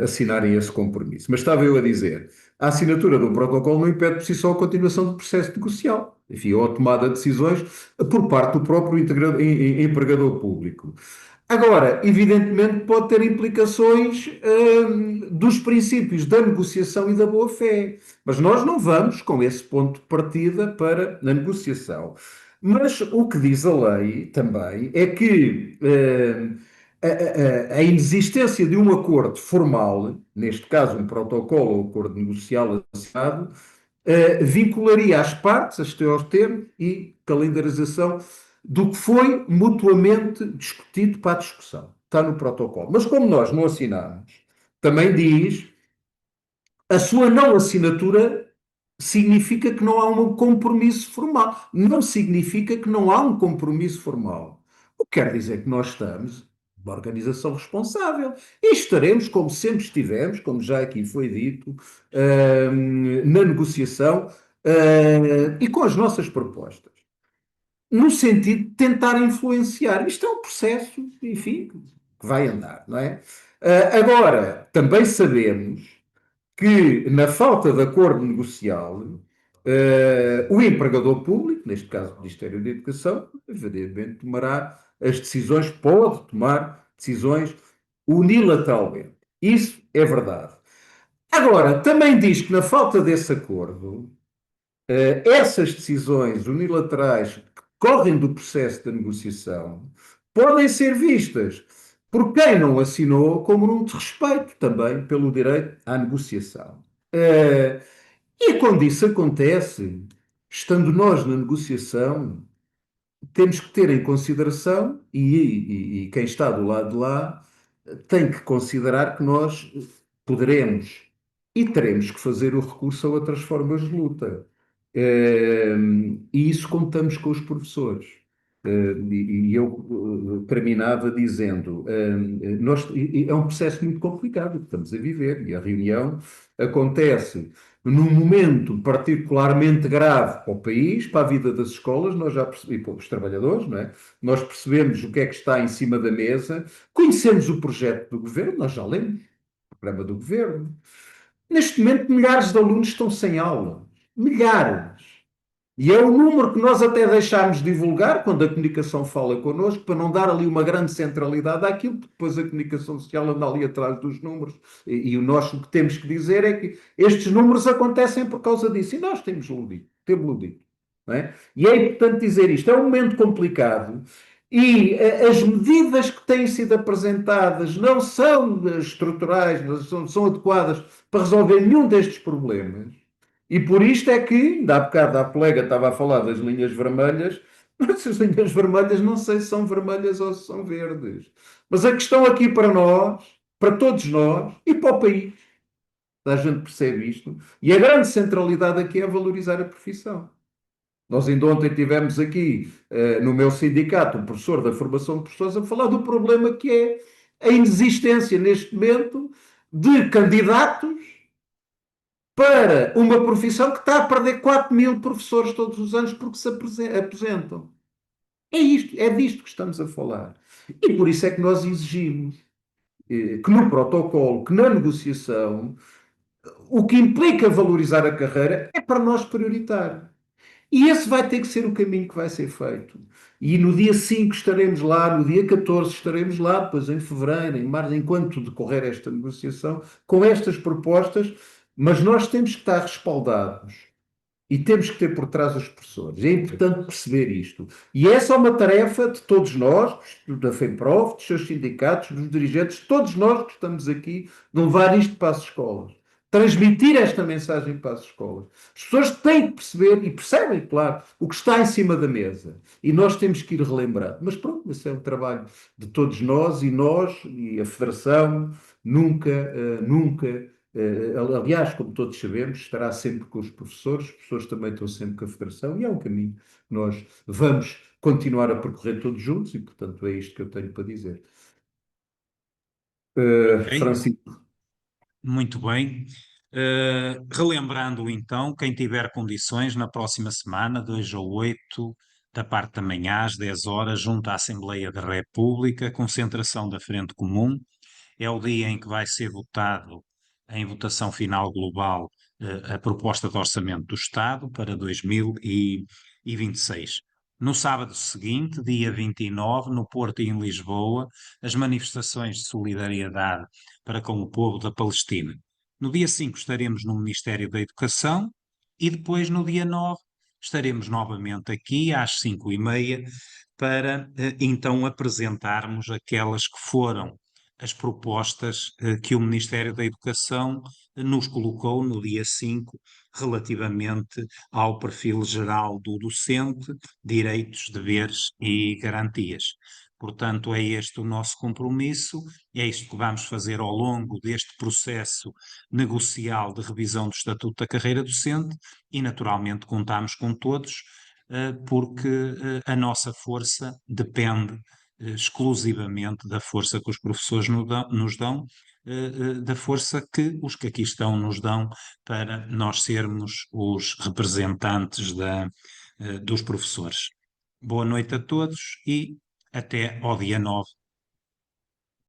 assinarem esse compromisso. Mas estava eu a dizer, a assinatura do protocolo não impede por si só a continuação do processo negocial, enfim, ou a tomada de decisões por parte do próprio empregador público. Agora, evidentemente, pode ter implicações dos princípios da negociação e da boa-fé, mas nós não vamos com esse ponto de partida para a negociação. Mas o que diz a lei também é que a inexistência de um acordo formal, neste caso um protocolo ou acordo negocial assinado, vincularia as partes, até aos termos e calendarização do que foi mutuamente discutido para a discussão. Está no protocolo. Mas como nós não assinamos, também diz a sua não assinatura significa que não há um compromisso formal. Não significa que não há um compromisso formal. O que quer dizer que nós estamos uma organização responsável e estaremos, como sempre estivemos, como já aqui foi dito, na negociação e com as nossas propostas, no sentido de tentar influenciar. Isto é um processo, enfim, que vai andar, não é? Agora, também sabemos que, na falta de acordo negocial, o empregador público, neste caso o Ministério da Educação, evidentemente tomará as decisões, pode tomar decisões unilateralmente. Isso é verdade. Agora, também diz que na falta desse acordo, essas decisões unilaterais que correm do processo da negociação podem ser vistas por quem não assinou como um desrespeito também pelo direito à negociação. E quando isso acontece, estando nós na negociação, temos que ter em consideração, e quem está do lado de lá tem que considerar que nós poderemos e teremos que fazer o recurso a outras formas de luta. E isso contamos com os professores. E eu terminava dizendo, é um processo muito complicado que estamos a viver, e a reunião acontece num momento particularmente grave para o país, para a vida das escolas, nós já e para os trabalhadores, não é? Nós percebemos o que é que está em cima da mesa, conhecemos o projeto do governo, nós já lemos o programa do governo. Neste momento, milhares de alunos estão sem aula. Milhares. E é um número que nós até deixámos divulgar quando a comunicação fala connosco, para não dar ali uma grande centralidade àquilo, porque depois a comunicação social anda ali atrás dos números. E o nosso o que temos que dizer é que estes números acontecem por causa disso. E nós temos-lo dito. Não é? E é importante dizer isto. É um momento complicado. E as medidas que têm sido apresentadas não são estruturais, não são adequadas para resolver nenhum destes problemas. E por isto é que, ainda há bocado a colega estava a falar das linhas vermelhas, mas as linhas vermelhas não sei se são vermelhas ou se são verdes. Mas a questão aqui para nós, para todos nós e para o país, a gente percebe isto, e a grande centralidade aqui é valorizar a profissão. Nós ainda ontem tivemos aqui, no meu sindicato, um professor da formação de professores a falar do problema que é a inexistência neste momento de candidatos para uma profissão que está a perder 4.000 professores todos os anos porque se aposentam. É isto, é disto que estamos a falar. E por isso é que nós exigimos que no protocolo, que na negociação, o que implica valorizar a carreira é para nós prioritário. E esse vai ter que ser o caminho que vai ser feito. E no dia 5 estaremos lá, no dia 14 estaremos lá, depois em fevereiro, em março, enquanto decorrer esta negociação, com estas propostas, mas nós temos que estar respaldados e temos que ter por trás os professores. É importante perceber isto. E essa é uma tarefa de todos nós, da FEMPROF, dos seus sindicatos, dos dirigentes, todos nós que estamos aqui, de levar isto para as escolas. Transmitir esta mensagem para as escolas. As pessoas têm que perceber, e percebem, claro, o que está em cima da mesa. E nós temos que ir relembrando. Mas pronto, esse é um trabalho de todos nós, e a Federação nunca, aliás, como todos sabemos, estará sempre com os professores também estão sempre com a Federação, e é um caminho que nós vamos continuar a percorrer todos juntos, e portanto é isto que eu tenho para dizer. Francisco. Muito bem. Relembrando então, quem tiver condições, na próxima semana, 2 a 8, da parte da manhã, às 10 horas, junto à Assembleia da República, concentração da Frente Comum, é o dia em que vai ser votado, em votação final global, a proposta de orçamento do Estado para 2026. No sábado seguinte, dia 29, no Porto e em Lisboa, as manifestações de solidariedade para com o povo da Palestina. No dia 5 estaremos no Ministério da Educação e depois no dia 9 estaremos novamente aqui às 5h30 para então apresentarmos aquelas que foram as propostas que o Ministério da Educação nos colocou no dia 5 relativamente ao perfil geral do docente, direitos, deveres e garantias. Portanto, é este o nosso compromisso, é isto que vamos fazer ao longo deste processo negocial de revisão do Estatuto da Carreira Docente e, naturalmente, contamos com todos, porque a nossa força depende exclusivamente da força que os professores nos dão, da força que os que aqui estão nos dão para nós sermos os representantes dos professores. Boa noite a todos e até ao dia 9